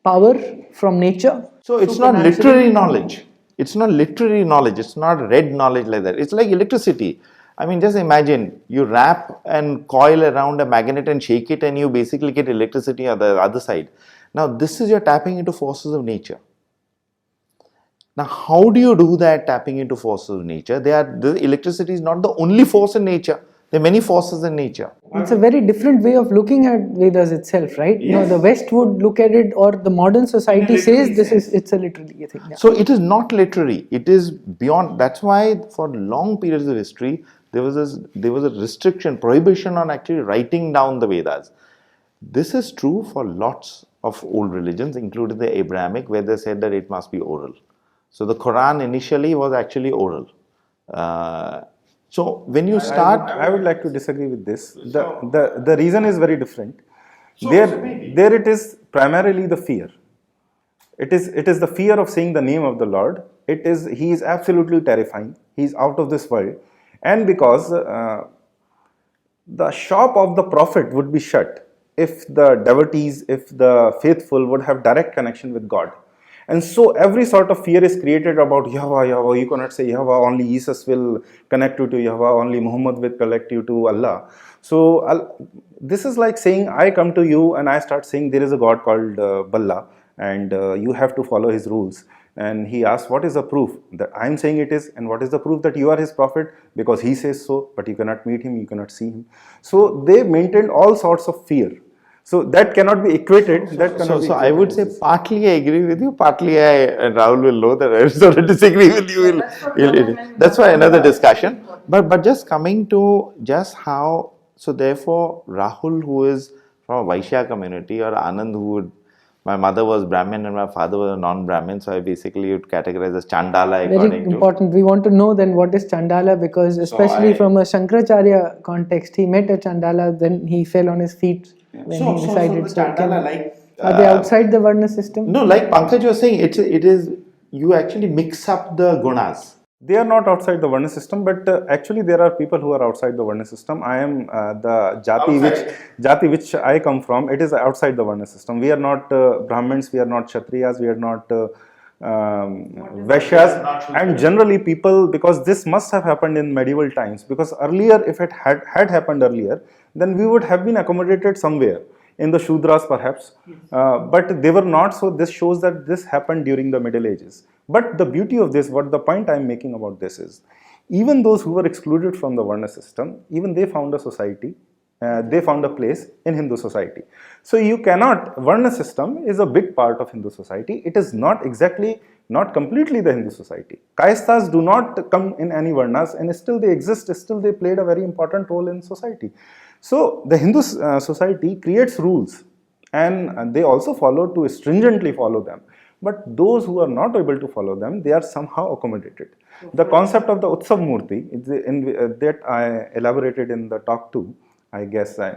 power from nature. So it's not literary knowledge. It's not literary knowledge. It's not read knowledge like that. It's like electricity. I mean, just imagine you wrap and coil around a magnet and shake it, and you basically get electricity on the other side. Now, this is your tapping into forces of nature. Now, how do you do that tapping into forces of nature? The electricity is not the only force in nature. There are many forces in nature. It's a very different way of looking at Vedas itself, right? Yes. The West would look at it, or the modern society says it's a literary thing. Yeah. So it is not literary. It is beyond. That's why for long periods of history, there was a restriction, prohibition on actually writing down the Vedas. This is true for lots of old religions, including the Abrahamic, where they said that it must be oral. So the Quran initially was actually oral. So when you start, I would like to disagree with this. The reason is very different. There it is primarily the fear. It is the fear of saying the name of the Lord. He is absolutely terrifying. He is out of this world, and because the shop of the prophet would be shut if the devotees, if the faithful would have direct connection with God. And so every sort of fear is created about Yahweh, you cannot say Yahweh, only Jesus will connect you to Yahweh, only Muhammad will connect you to Allah. So this is like saying I come to you and I start saying there is a God called Balla, and you have to follow his rules. And he asks, what is the proof that I am saying it is, and what is the proof that you are his prophet? Because he says so, but you cannot meet him, you cannot see him. So they maintained all sorts of fear. So that cannot be equated. So I would say partly I agree with you, partly and Rahul will know that I sort of disagree with you. That's why another discussion. But just coming to just how, so therefore Rahul, who is from a Vaishya community, or Anand, my mother was Brahmin and my father was a non-Brahmin, so I basically would categorize as Chandala. Very important. We want to know then what is Chandala, because especially from a Shankaracharya context, he met a Chandala, then he fell on his feet when he decided. Are they outside the Varna system? No, like Pankaj was saying, it is you actually mix up the gunas. They are not outside the Varna system, but actually there are people who are outside the Varna system. I am the jati which I come from. It is outside the Varna system. We are not Brahmins, we are not Kshatriyas, we are not Vaishyas, and generally people, because this must have happened in medieval times. Because earlier, if it had happened earlier, then we would have been accommodated somewhere in the Shudras perhaps, but they were not. So this shows that this happened during the Middle Ages. But the beauty of this, what the point I am making about this is, even those who were excluded from the Varna system, even they found a society, they found a place in Hindu society. So you cannot, Varna system is a big part of Hindu society. It is not exactly, not completely the Hindu society. Kayasthas do not come in any Varnas, and still they exist, still they played a very important role in society. So the Hindu society creates rules, and they also stringently follow them. But those who are not able to follow them, they are somehow accommodated. The concept of the Utsav Murti, that I elaborated in the talk 2, I guess I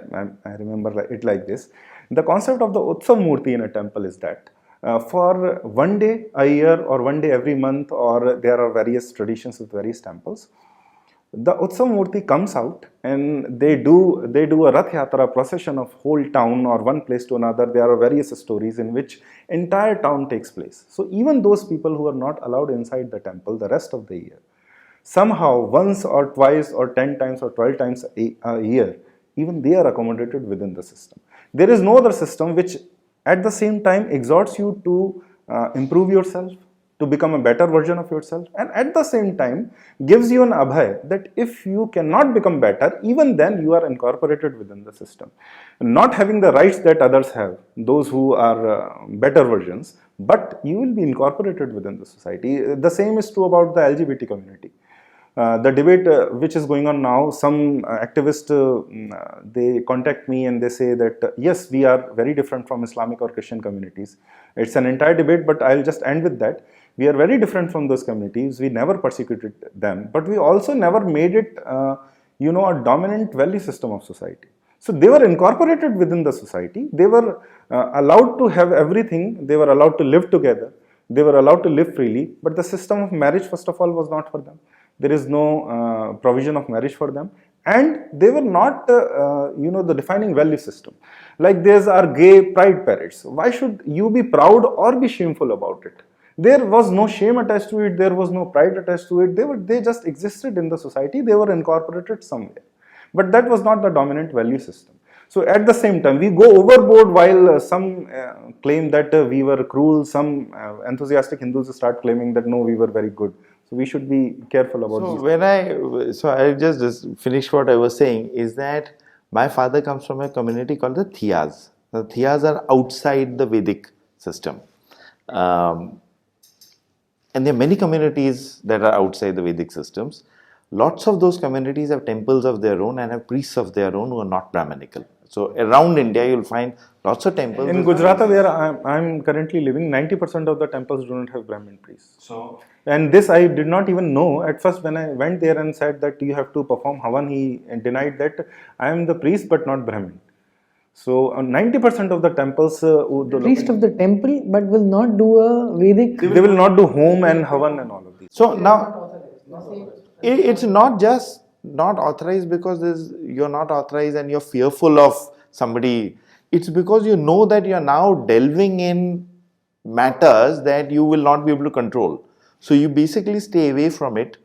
remember it like this. The concept of the Utsav Murti in a temple is that for one day a year or one day every month, or there are various traditions with various temples, the Utsav Murti comes out and they do a Rath Yatra procession of whole town or one place to another. There are various stories in which entire town takes place. So even those people who are not allowed inside the temple the rest of the year, somehow once or twice or 10 times or 12 times a year, even they are accommodated within the system. There is no other system which at the same time exhorts you to improve yourself, to become a better version of yourself, and at the same time gives you an abhay that if you cannot become better, even then you are incorporated within the system. Not having the rights that others have, those who are better versions, but you will be incorporated within the society. The same is true about the LGBT community. The debate which is going on now, some activists, they contact me and they say that yes, we are very different from Islamic or Christian communities. It's an entire debate, but I'll just end with that. We are very different from those communities. We never persecuted them, but we also never made it, a dominant value system of society. So they were incorporated within the society. They were allowed to have everything. They were allowed to live together. They were allowed to live freely. But the system of marriage, first of all, was not for them. There is no provision of marriage for them. And they were not, the defining value system. Like these are gay pride parades. Why should you be proud or be shameful about it? There was no shame attached to it. There was no pride attached to it. They just existed in the society. They were incorporated somewhere. But that was not the dominant value system. So at the same time, we go overboard while some claim that we were cruel. Some enthusiastic Hindus start claiming that no, we were very good. So we should be careful about these. I just finish what I was saying is that my father comes from a community called the Thiyas. The Thiyas are outside the Vedic system. And there are many communities that are outside the Vedic systems. Lots of those communities have temples of their own and have priests of their own who are not Brahminical. So around India, you'll find lots of temples. In Gujarat, where I'm currently living, 90% of the temples do not have Brahmin priests. And this I did not even know. At first, when I went there and said that you have to perform Havan, he denied that I am the priest but not Brahmin. So 90% of the temples, priest of the temple, but will not do a Vedic. They will not do home and Havan and all of these. So now, it's not just not authorized because you're not authorized and you're fearful of somebody. It's because you know that you're now delving in matters that you will not be able to control. So you basically stay away from it.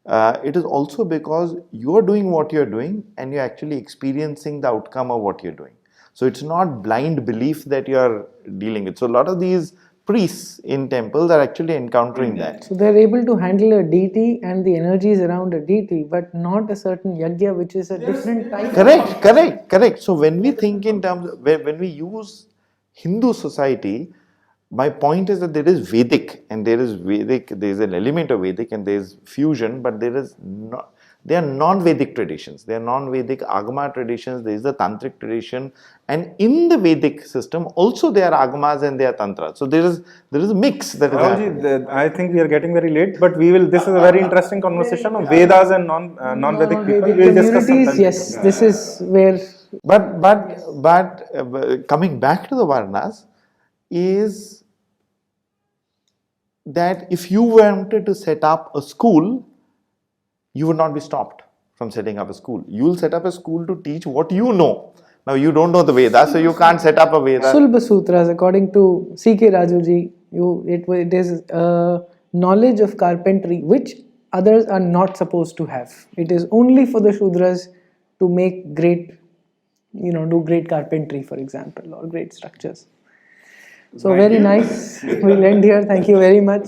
It is also because you're doing what you're doing and you're actually experiencing the outcome of what you're doing. So it's not blind belief that you're dealing with. So a lot of these priests in temples are actually encountering that. So they're able to handle a deity and the energies around a deity, but not a certain yajna, which is a different type. Correct. So when we think in terms of, when we use Hindu society, my point is that there is Vedic and there is an element of Vedic and there is fusion, but they are non-Vedic traditions. They are non-Vedic Agama traditions. There is the Tantric tradition, and in the Vedic system also there are Agamas and there are Tantras. So there is a mix that is happening. I think we are getting very late, but we will. This is a very interesting conversation of Vedas and non-Vedic people. We will discuss sometime. Yes, this is where. But coming back to the Varnas is that if you wanted to set up a school, you would not be stopped from setting up a school. You'll set up a school to teach what you know. Now you don't know the Vedas, so you can't set up a Veda. Sulba Sutras, according to C.K. Rajuji, it is knowledge of carpentry which others are not supposed to have. It is only for the Shudras to make great, do great carpentry, for example, or great structures. So very nice. We'll end here. Thank you very much.